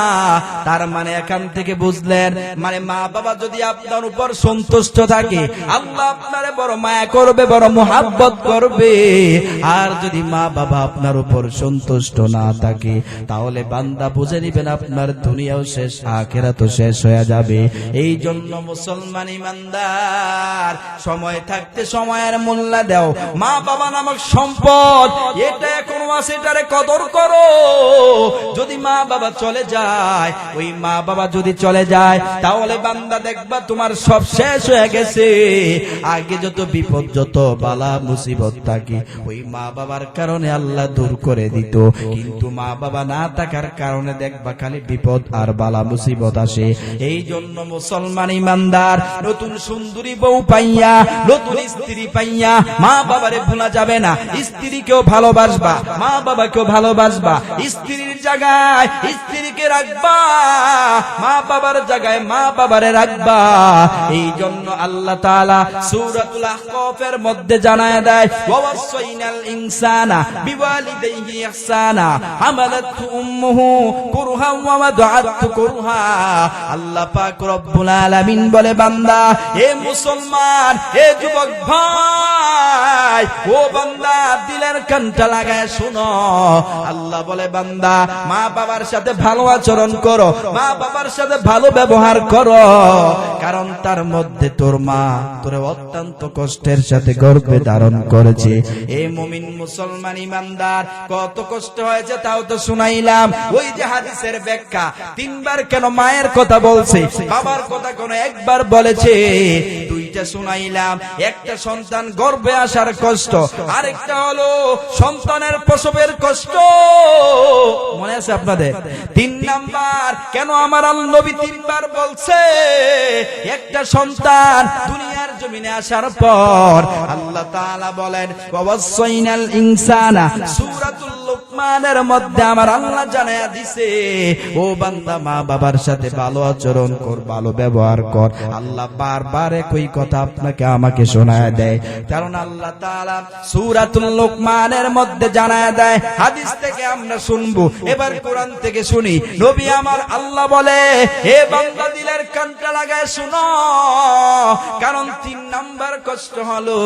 তার মানে এখান থেকে বুঝলেন, মানে মা বাবা যদি আপনার উপর সন্তুষ্ট থাকে, আল্লাহ আপনারে বড় মায়া করবে, বড় মুহাব্বত করবে। আর যদি মা বাবা আপনার উপর সন্তুষ্ট না থাকে, তাহলে বান্দা বুঝে নিবেন আপনার দুনিয়াও শেষ, আখিরাতও শেষ হয়ে যাবে। এই জন্য মুসলমান ইমানদার, সময় থাকতে সময়ের মূল্য দাও। মা বাবা নামক সম্পদ, এটা এখনো আছে, এটারে কদর করো। যদি মা বাবা চলে যায়, ওই মা বাবা যদি চলে যায়, তাহলে বান্দা দেখবা তোমার সব শেষ হয়ে গেছে। আগে যত বিপদ, যত বালা মুসিবত থাকে, ওই মা বাবার কারণে আল্লাহ দূর করে দিত। কিন্তু মা বাবা না থাকার কারণে দেখবা খালি বিপদ আর বালা মুসিবত আসে। এই জন্য মুসলমান ইমানদার, নতুন সুন্দরী বউ পাইয়া, নতুন স্ত্রী পাইয়া মা বাবারে ভোলা যাবে না। স্ত্রীকেও ভালোবাসবা, মা বাবাকেও ভালোবাসবা। স্ত্রীর জায়গায় স্ত্রীকে রাখবা, মা বাবার জায়গায় মা বাবারে রাখবা। এই জন্য আল্লাহ তাআলা সূরাতুল আহকাফের মধ্যে জানায় দেয়, ওয়াসাইনাল ইনসানা বিওয়ালিদাইহি ইহসানা হামালাতহু উম্মুহু কুরহা ওয়া ওয়াদাআতহু কুরহা। আল্লাহ পাক রব্বুল আলামিন বলে, বান্দা, হে মুসলমান, হে যুবক ভাই, ও বান্দা, দিলের কানটা লাগায় শোনো। আল্লাহ বলে, বান্দা, মা বাবার সাথে ভালো আচরণ করো, মা বাবার সাথে ভালো ব্যবহার করো, কারণ তার মধ্যে তোর মা তোরে অত্যন্ত কষ্টের সাথে গর্ভে ধারণ করেছে। এই মুমিন মুসলমান ইমানদার কত কষ্ট হয়েছে তাও তো শুনাইলাম। ওই যে হাদিসের ব্যাখ্যা, তিনবার কেন মায়ের কথা বলছে, বাবার কথা কোন একবার বলেছে, দুইটা শুনাইলাম। একটা সন্তান গর্ভে আসার কষ্ট, আরেকটা হলো সন্তানের প্রসবের কষ্ট, মনে আছে আপনাদের? 3 নাম্বার কেন আমার নবী 3 বার বলছে, একটা সন্তান দুনিয়ার জমিনে আসার পর আল্লাহ তাআলা বলেন ওয়াসাইনাল ইনসানা, সূরাতুল লুকমানের মধ্যে আমার আল্লাহ জানায়া দিছে, ও বান্দা মা বাবার সাথে ভালো আচরণ কর, ভালো ব্যবহার কর। আল্লাহ বারবার একই কথা আপনাকে আমাকে শোনায় দেয়, কারণ আল্লাহ তাআলা সূরাতুল লুকমানের মধ্যে জানায়া দেয়। হাদিস থেকে আমরা শুনবো, এবার কোরআন থেকে শুনি। নবী আমার আল্লাহ বলে, হে বান্দা দিলের কানটা লাগায় শুনো, কারণ 3 নাম্বার কষ্ট হলো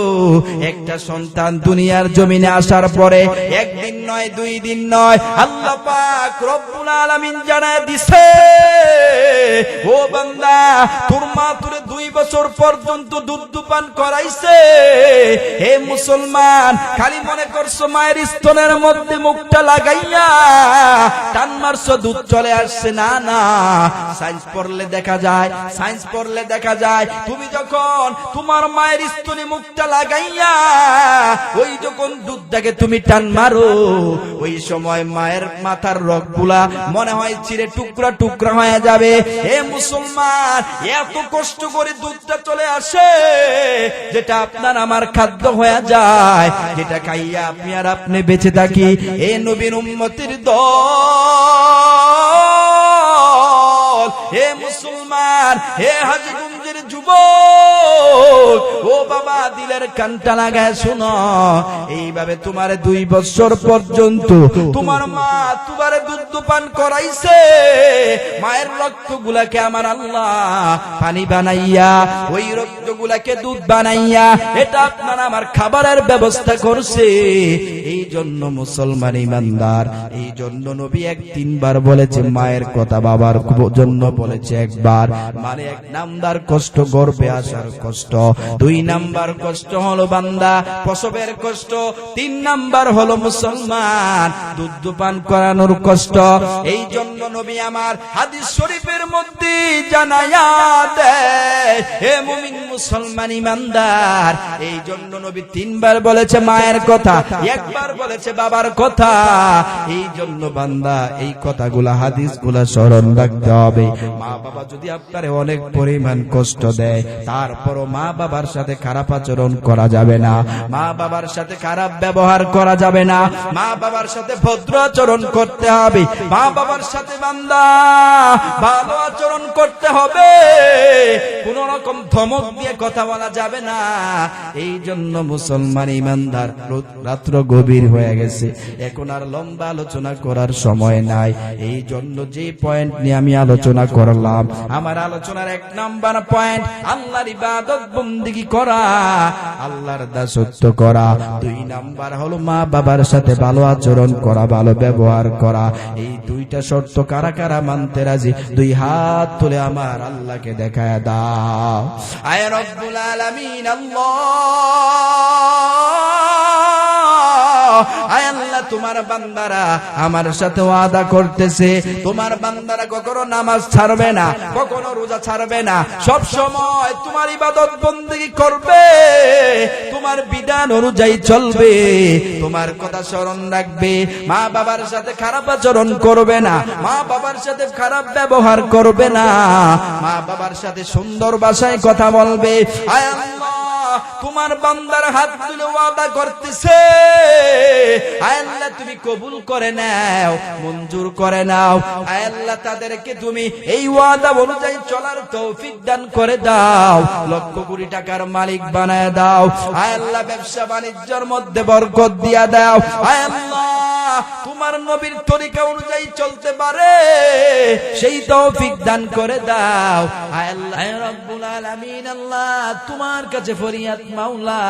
একটা সন্তান দুনিয়ার জমিনে আসার পরে একদিন নয়, 2 দিন নয়, আল্লাহ পাক রব্বুল আলামিন জানায় দিছে, ও বান্দা তোর মা তোরে 2 বছর পর্যন্ত দুধ পান করাইছে। হে মুসলমান, খালি মনে করছো মায়ের স্তনের মধ্যে মুখটা লাগাইয়া টান মারছো দুধ চলে আসছে, না না, সায়েন্স পড়লে দেখা যায় তুমি যখন তোমার মায়ের স্তনে মুখটা লাগাইয়া ওই যখন দুধটাকে তুমি টান মারো, ওই সময় মায়ের মাথার রগগুলা মনে হয় চিরে টুকরা টুকরা হয়ে যাবে। হে মুসলমান, এত কষ্ট করে দুধটা চলে আসে, যেটা আপনার আমার খাদ্য হয়ে যায়, যেটা খাইয়া আপনি আর আপনি বেঁচে থাকি। এ নবীর উম্মতের দল, হে মুসলমান, হে হাজীগঞ্জের যুবক, ও বাবা দিলের কানটা লাগায় শুনো, এইভাবে তোমার 2 বছর পর্যন্ত তোমার মা তোমারে দুধ পান করাইছে। মায়ের রক্তগুলাকে আমার আল্লাহ পানি বানাইয়া, ওই রক্তগুলাকে দুধ বানাইয়া এটা আপনার আমার খাবারের ব্যবস্থা করছে। এই জন্য মুসলমান ইমানদার, এই জন্য নবী 3 বার বলেছে মায়ের কথা, বাবার জন্য বলেছে 1 বার। মানে 1 নাম্বার কষ্ট গর্ভে আসার কষ্ট, 2 নাম্বার কষ্ট হলো বান্দা প্রসবের কষ্ট, 3 নাম্বার হলো মুসলমান দুধ পান করানোর কষ্ট। এই জন্য নবী আমার হাদিস শরীফের মধ্যে জানায়া দেয়, হে মুমিন মুসলমান ইমানদার, এই জন্য নবী 3 বার বলেছে মায়ের কথা, 1 বার বলেছে বাবার কথা। এই জন্য বান্দা এই কথাগুলা হাদিসগুলা স্মরণ রাখতে হবে। মা বাবা যদি আপনারে অনেক পরিমাণ কষ্ট দেয়, তারপরও মা বাবার সাথে খারাপ আচরণ করা যাবে না, মা বাবার সাথে খারাপ ব্যবহার করা যাবে না, মা বাবার সাথে ভদ্র আচরণ করতে হবে, মা বাবার সাথে বান্দা ভালো আচরণ করতে হবে, কোন রকম ধমক দিয়ে কথা বলা যাবে না। এই জন্য মুসলমান ইমানদার, রাত্র গভীর হয়ে গেছে, এখন আর লম্বা আলোচনা করার সময় নাই। এই জন্য যে পয়েন্ট নিয়ে আমি আলোচনা করলাম, আমার আলোচনার 1 নাম্বার পয়েন্ট আল্লাহর ইবাদত বন্দেগী করা, আল্লাহর দাসত্ব করা। 2 নাম্বার হলো মা বাবার সাথে ভালো আচরণ করা, ভালো ব্যবহার করা। এই 2টা শর্ত কারা কারা মানতে রাজি? 2 হাত তুলে আমার আল্লাহকে দেখায় দাও। আয় রব্বুল আলামিন আল্লাহ, আয় আল্লাহ, তোমার বান্দারা আমার সাথে ওয়াদা করতেছে, তোমার বান্দারা কখনো নামাজ ছাড়বে না, কখনো রোজা ছাড়বে না, সব সময় তোমার ইবাদত বন্দেগী করবে, তোমার বিধান অনুযায়ী চলবে, তোমার কথা স্মরণ রাখবে, মা বাবার সাথে খারাপ আচরণ করবে না, মা বাবার সাথে খারাপ ব্যবহার করবে না, মা বাবার সাথে সুন্দর ভাষায় কথা বলবে। আয় আল্লাহ, তোমার বান্দার হাত তুলে ওয়াদা করতেছে, আয় আল্লাহ তুমি কবুল করে নাও, মঞ্জুর করে নাও। আয় আল্লাহ তাদেরকে তুমি এই ওয়াদা অনুযায়ী চলার তৌফিক দান করে দাও, লক্ষ কোটি টাকার মালিক বানায় দাও। আয় আল্লাহ ব্যবসা বাণিজ্যের মধ্যে বরকত দিয়া দাও। আয় আল্লাহ তোমার নবীর তরিকা অনুযায়ী চলতে পারে সেই তৌফিক দান করে দাও। আয় আল্লাহ, আয় রব্বুল আলামিন আল্লাহ, তোমার কাছে ফরিয়াদ মাওলা,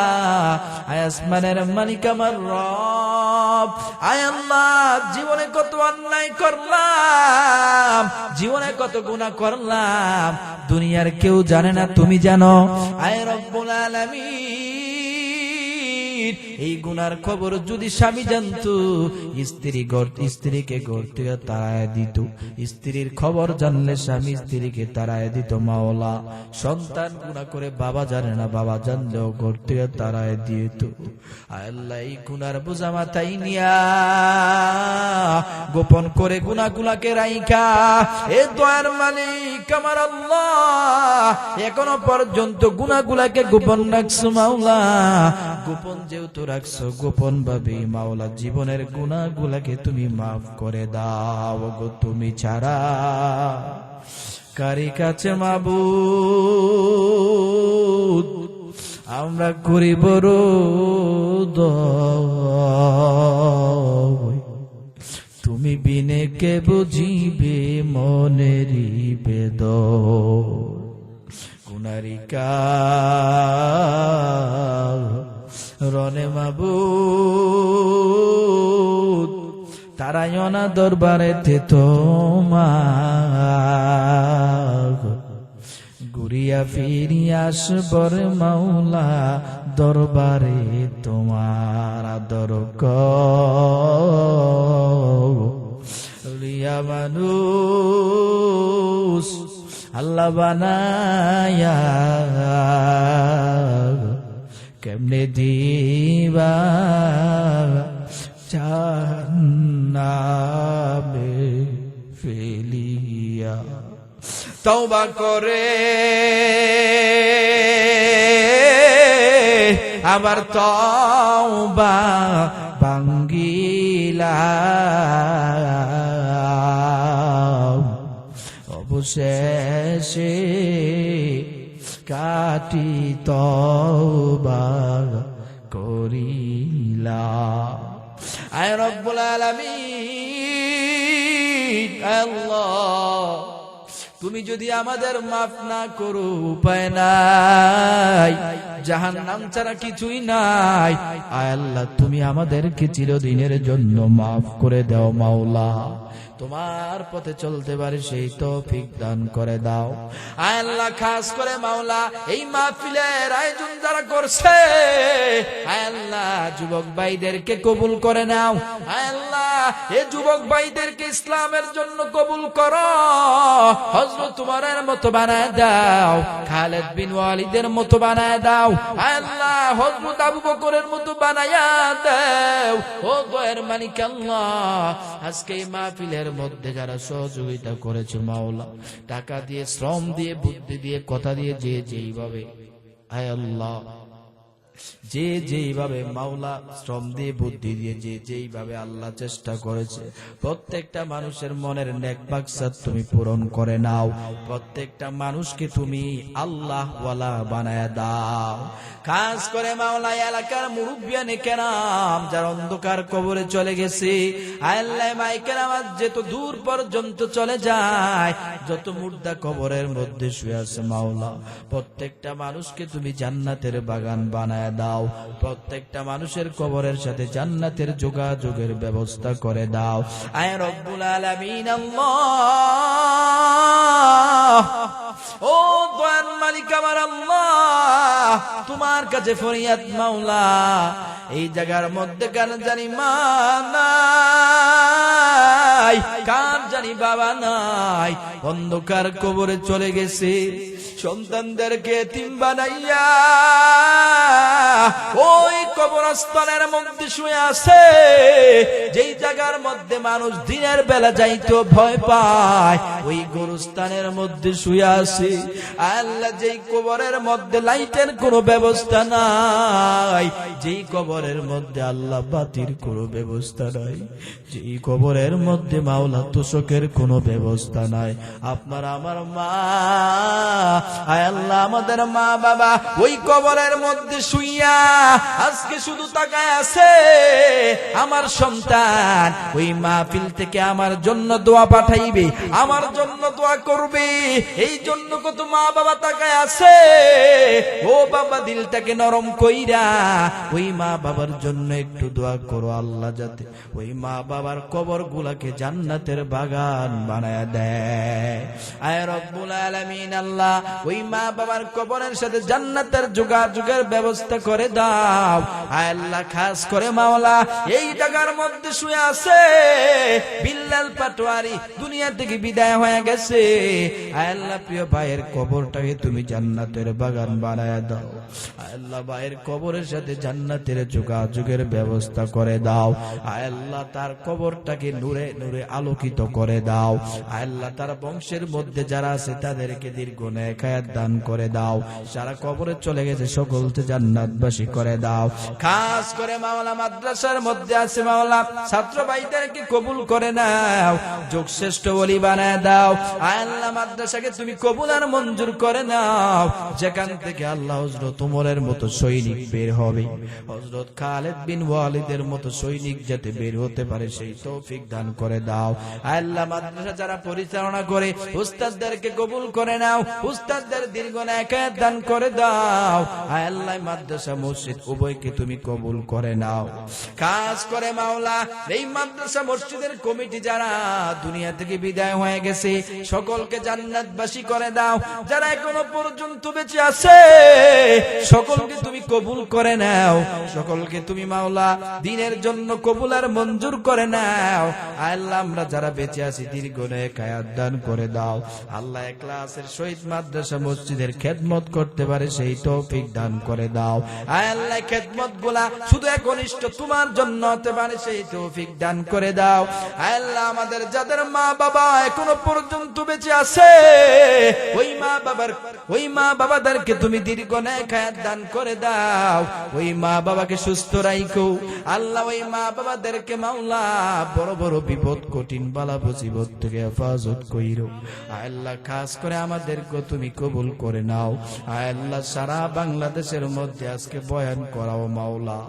আয় আসমানের মালিক আমার রব, আয় আল্লাহ জীবনে কত অন্যায় করলাম, জীবনে কত গুনাহ করলাম, দুনিয়ার কেউ জানে না, তুমি জানো। আয় রব্বুল আলামিন, এই গুনার খবর যদি স্বামী জানতো, স্ত্রীকে ঘর থেকে তাড়ায় দিত। স্ত্রীর খবর জানলে স্বামী স্ত্রীকে তাড়ায় দিত। মাওলা, সন্তান গুনাহ করে বাবা জানে না, বাবা জানলেও ঘর থেকে তাড়ায় দিত। আল্লাহ, এই গুনার বোঝা মাথায় নিয়া গোপন করে গুনাহগুলাকে রাইখা, এ দয়ার মালিক আমার আল্লাহ, এখনো পর্যন্ত গুনাহগুলাকে গোপন রাখছো মাওলা। গোপন যেহেতু রাখছো, গোপন ভাবে মাওলা জীবনের গুনাহগুলাকে তুমি মাফ করে দাও গো। তুমি ছাড়া কারি কাছে মাবুদ আমরা করি বড় দয়, তুমি বিনে কে বুঝিবে মনেরই বেদন। গুনারিকা রনে মাবুদ, তারাই না দরবারেতে তোমার, ঘুরিয়া ফিরিয়া আসবর মাওলা দরবারে তোমার। আদর করিয়া মানুষ আল্লাহ বানায়া, কেমনে দিবা জান্নামে ফেলিয়া। তওবা করে আবার তওবা ভাঙ্গিলা, অবশেষে কাটি তওবা করিলা। আয় রব্বুল আলামিন, আল্লাহ, তুমি যদি আমাদের মাফ না করো, উপায় নাই, জাহান্নাম ছাড়া কিছুই নাই। আয় আল্লাহ, তুমি আমাদেরকে চিরদিনের জন্য মাফ করে দাও মাওলা। তোমার পথে চলতে পারে সেই তৌফিক দান করে দাও। আয় আল্লাহ, খাস করে মাওলা এই মাহফিলের আয়োজন যারা করছে, আয় আল্লাহ যুবক ভাইদেরকে কবুল করে নাও। আয় আল্লাহ, এই যুবক ভাইদেরকে ইসলামের জন্য কবুল করো। হযরত উমরের মতো বানায় দাও, খালিদ বিন ওয়ালিদের মতো বানায় দাও। আয় আল্লাহ, হযরত আবু বকরের মতো বানায়া দাও। ও দয়ার মালিক আল্লাহ, আজকে এই মাহফিলের মধ্যে যারা সহযোগিতা করেছে মাওলা, টাকা দিয়ে, শ্রম দিয়ে, বুদ্ধি দিয়ে, কথা দিয়ে, যে যেইভাবে, আয় আল্লাহ, যে যেইভাবে মাওলা শ্রম দিয়ে, বুদ্ধি দিয়ে, যে যেইভাবে আল্লাহ চেষ্টা করেছে, প্রত্যেকটা মানুষের মনের নেক মাকসাদ তুমি পূরণ করে নাও। প্রত্যেকটা মানুষকে তুমি আল্লাহ ওয়ালা বানায় দাও। খাস করে মাওলা এলাকার মুরব্বিয়ানে কেরাম যারা অন্ধকার কবরে চলে গেছে, আল্লাহ মাইকের আওয়াজ যত দূর পর্যন্ত চলে যায়, যত মুর্দা কবরের মধ্যে শুয়ে আছে মাওলা, প্রত্যেকটা মানুষকে তুমি জান্নাতের বাগান বানায় দাও। প্রত্যেকটা মানুষের কবরের সাথে জান্নাতের যোগাযোগের ব্যবস্থা করে দাও। আয় রব্বুল আলামিন আল্লাহ, ও দয়ার মালিক আমার আল্লাহ, তোমার কাছে ফরিয়াদ মাওলা, এই জায়গার মধ্যে কার জানি মা নাই, কার জানি বাবা নাই, অন্ধকার কবরে চলে গেছে, সন্তানদেরকে এতিম বানাইয়া ওই কবরস্থানের মধ্যে শুয়ে আছে, যেই জায়গার মধ্যে মানুষ দিনের বেলা যাইতেও ভয় পায়, ওই গোরস্থানের মধ্যে শুয়ে আছে। আল্লাহ, যেই কবরের মধ্যে লাইটের কোনো ব্যবস্থা নাই, যেই কবরের মধ্যে আল্লাহ বাতির কোনো ব্যবস্থা নাই, যেই কবরের মধ্যে মাওলা তোষকের কোনো ব্যবস্থা নাই, আপনার আমার মা আয় আল্লাহ আমাদের মা বাবা ওই কবরের মধ্যে শুইয়া আজকে শুধু তাকায় আছে, আমার সন্তান ওই মাহফিল থেকে আমার জন্য দোয়া পাঠাইবে, আমার জন্য দোয়া করবে, এই জন্য কত মা বাবা তাকায় আছে। ও বাবা দিলটাকে নরম কইরা ওই মা বাবার জন্য একটু দোয়া করো, আল্লাহ যাতে ওই মা বাবার কবর গুলাকে জান্নাতের বাগান বানায় দেয়। আয় রব্বুল আলামিন আল্লাহ ওই মা বাবার কবরের সাথে জান্নাতের যোগাযোগের ব্যবস্থা করে দাও। আয় আল্লাহ খাস করে মাওলা এই জায়গার মধ্যে শুয়ে আছে বিল্লাল পাটোয়ারি, দুনিয়া থেকে বিদায় হয়ে গেছে। আয় আল্লাহ প্রিয় ভাইয়ের কবরটাকে তুমি জান্নাতের বাগান বানায় দাও। আয় আল্লাহ ভাইয়ের কবরের সাথে জান্নাতের যোগাযোগের ব্যবস্থা করে দাও। আয় আল্লাহ তার কবরটাকে নূরে নূরে আলোকিত করে দাও। আয় আল্লাহ তার বংশের মধ্যে যারা আছে তাদেরকে দীর্ঘ নেক হায়াত দান করে দাও। সারা কবরে চলে গেছে সকলকে জান্নাতবাসী করে দাও। খাস করে মাওলা মাদ্রাসার মধ্যে আছে মাওলা ছাত্র ভাইদেরকে কবুল করে নাও, যোগ শ্রেষ্ঠ ওলি বানায় দাও। আয় আল্লাহ মাদ্রাসাকে তুমি কবুল আর মঞ্জুর করে নাও। যেখান থেকে আল্লাহ হযরত ওমরের মতো সৈনিক বের হবে, হযরত খালিদ বিন ওয়ালিদের মতো সৈনিক যাতে বের হতে পারে সেই তৌফিক দান করে দাও। আয় আল্লাহ মাদ্রাসা যারা পরিচালনা করে উস্তাদদেরকে কবুল করে নাও, উস্তাদদের দীর্ঘ নেক হায়াত দান করে দাও। আয় আল্লাহ মাদ্রাসা মসজিদ উভয়কে তুমি কবুল করে নাও। খাস করে মাওলা এই মাদ্রাসা মসজিদের কমিটি যারা দুনিয়া থেকে বিদায় হয়ে গেছে সকলকে জান্নাতবাসী করে দাও। যারা এখনো পর্যন্ত বেঁচে আছে সকলকে তুমি কবুল করে নাও, সকলকে তুমি মাওলা দ্বীনের জন্য কবুল আর মঞ্জুর করে নাও। আল্লাহ আমরা যারা বেঁচে আছি দীর্ঘ নেক হায়াত দান করে দাও। আল্লাহ ইখলাসের সহিত মাদ্রাসা মসজিদের খেদমত করতে পারে সেই তৌফিক দান করে দাও। আল্লাহ খেদমত গুলা শুধু একনিষ্ঠ তোমার জন্য হতে পারে সেই তৌফিক দান করে দাও। আল্লাহ আমাদের যাদের মা বাবা এখনো পর্যন্ত বেঁচে আছে ওই মা বাবাদেরকে তুমি দীর্ঘ নেক হায়াত দান করে দাও। ওই মা বাবাকে সুস্থ রাখো আল্লাহ। ওই মা বাবাদেরকে মাওলা বড় বড় বিপদ কঠিন বালা মুসিবত থেকে হেফাজত কইরো। আল্লাহ খাস করে আমাদেরকে তুমি কবুল করে নাও। আল্লাহ সারা বাংলাদেশের মধ্যে আজকে বয়ান করাও মাওলা,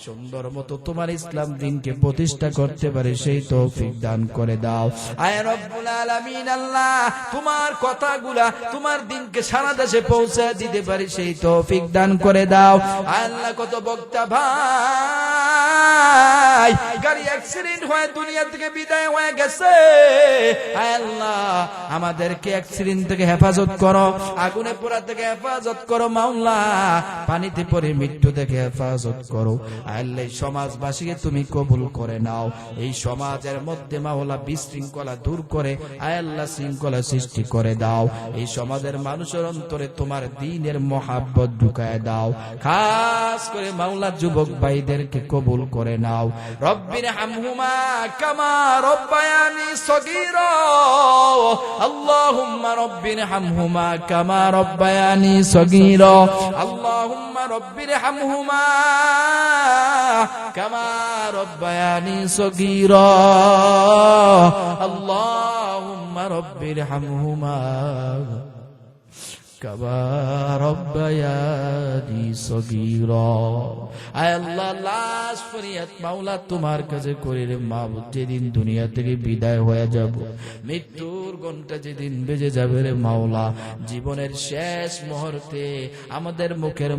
সুন্দর মতো তোমার ইসলাম দ্বীনকে প্রতিষ্ঠা করতে পারে সেই তৌফিক দান করে দাও। আয় রব্বুল আলামিন আল্লাহ তোমার কথাগুলা তোমার দ্বীনকে সারা দেশে পৌঁছে দিতে পারে সেই তৌফিক দান করে দাও। আল্লাহ কত বক্তা ভাই গাড়ি অ্যাক্সিডেন্ট হয়ে দুনিয়া থেকে বিদায় হয়ে গেছে। আয় আল্লাহ আমাদেরকে অ্যাক্সিডেন্ট থেকে হেফাজত করো, আগুনে পোড়া থেকে হেফাজত করো মাওলা, পানিতে পড়ে মৃত্যু থেকে হেফাজত করো। আল্লাহ সমাজবাসীকে তুমি কবুল করে নাও। এই সমাজের মধ্যে মাওলা বিশৃঙ্খলা দূর করে আল্লাহ শৃঙ্খলা সৃষ্টি করে দাও। এই সমাজের মানুষের অন্তরে তোমার দ্বীনের মহাব্বত ঢুকায় দাও। খাস করে মাওলা যুবক ভাইদেরকে কবুল করে নাও। রব্বির হামহুমা কামা রব্বায়ানি সগীরা, আল্লাহুম্মা রব্বির হামহুমা কামা রব্বায়ানি সগীরা, আল্লাহুম্মা রব্বির হামহুমা কামা রব্বায়ানি সগীরা, আল্লাহুম্মা রব্বির হামহুমা কামা রব্বায়ানি সগীরা। আয় আল্লাহ লাশ ফরিয়াদ মাওলা তোমার কাছে করে রে মাবুদ, যেদিন দুনিয়া থেকে বিদায় হয়ে যাব, মৃত্যুর ঘন্টা যেদিন বেজে যাবে রে মাওলা, জীবনের শেষ মুহূর্তে আমাদের মুখের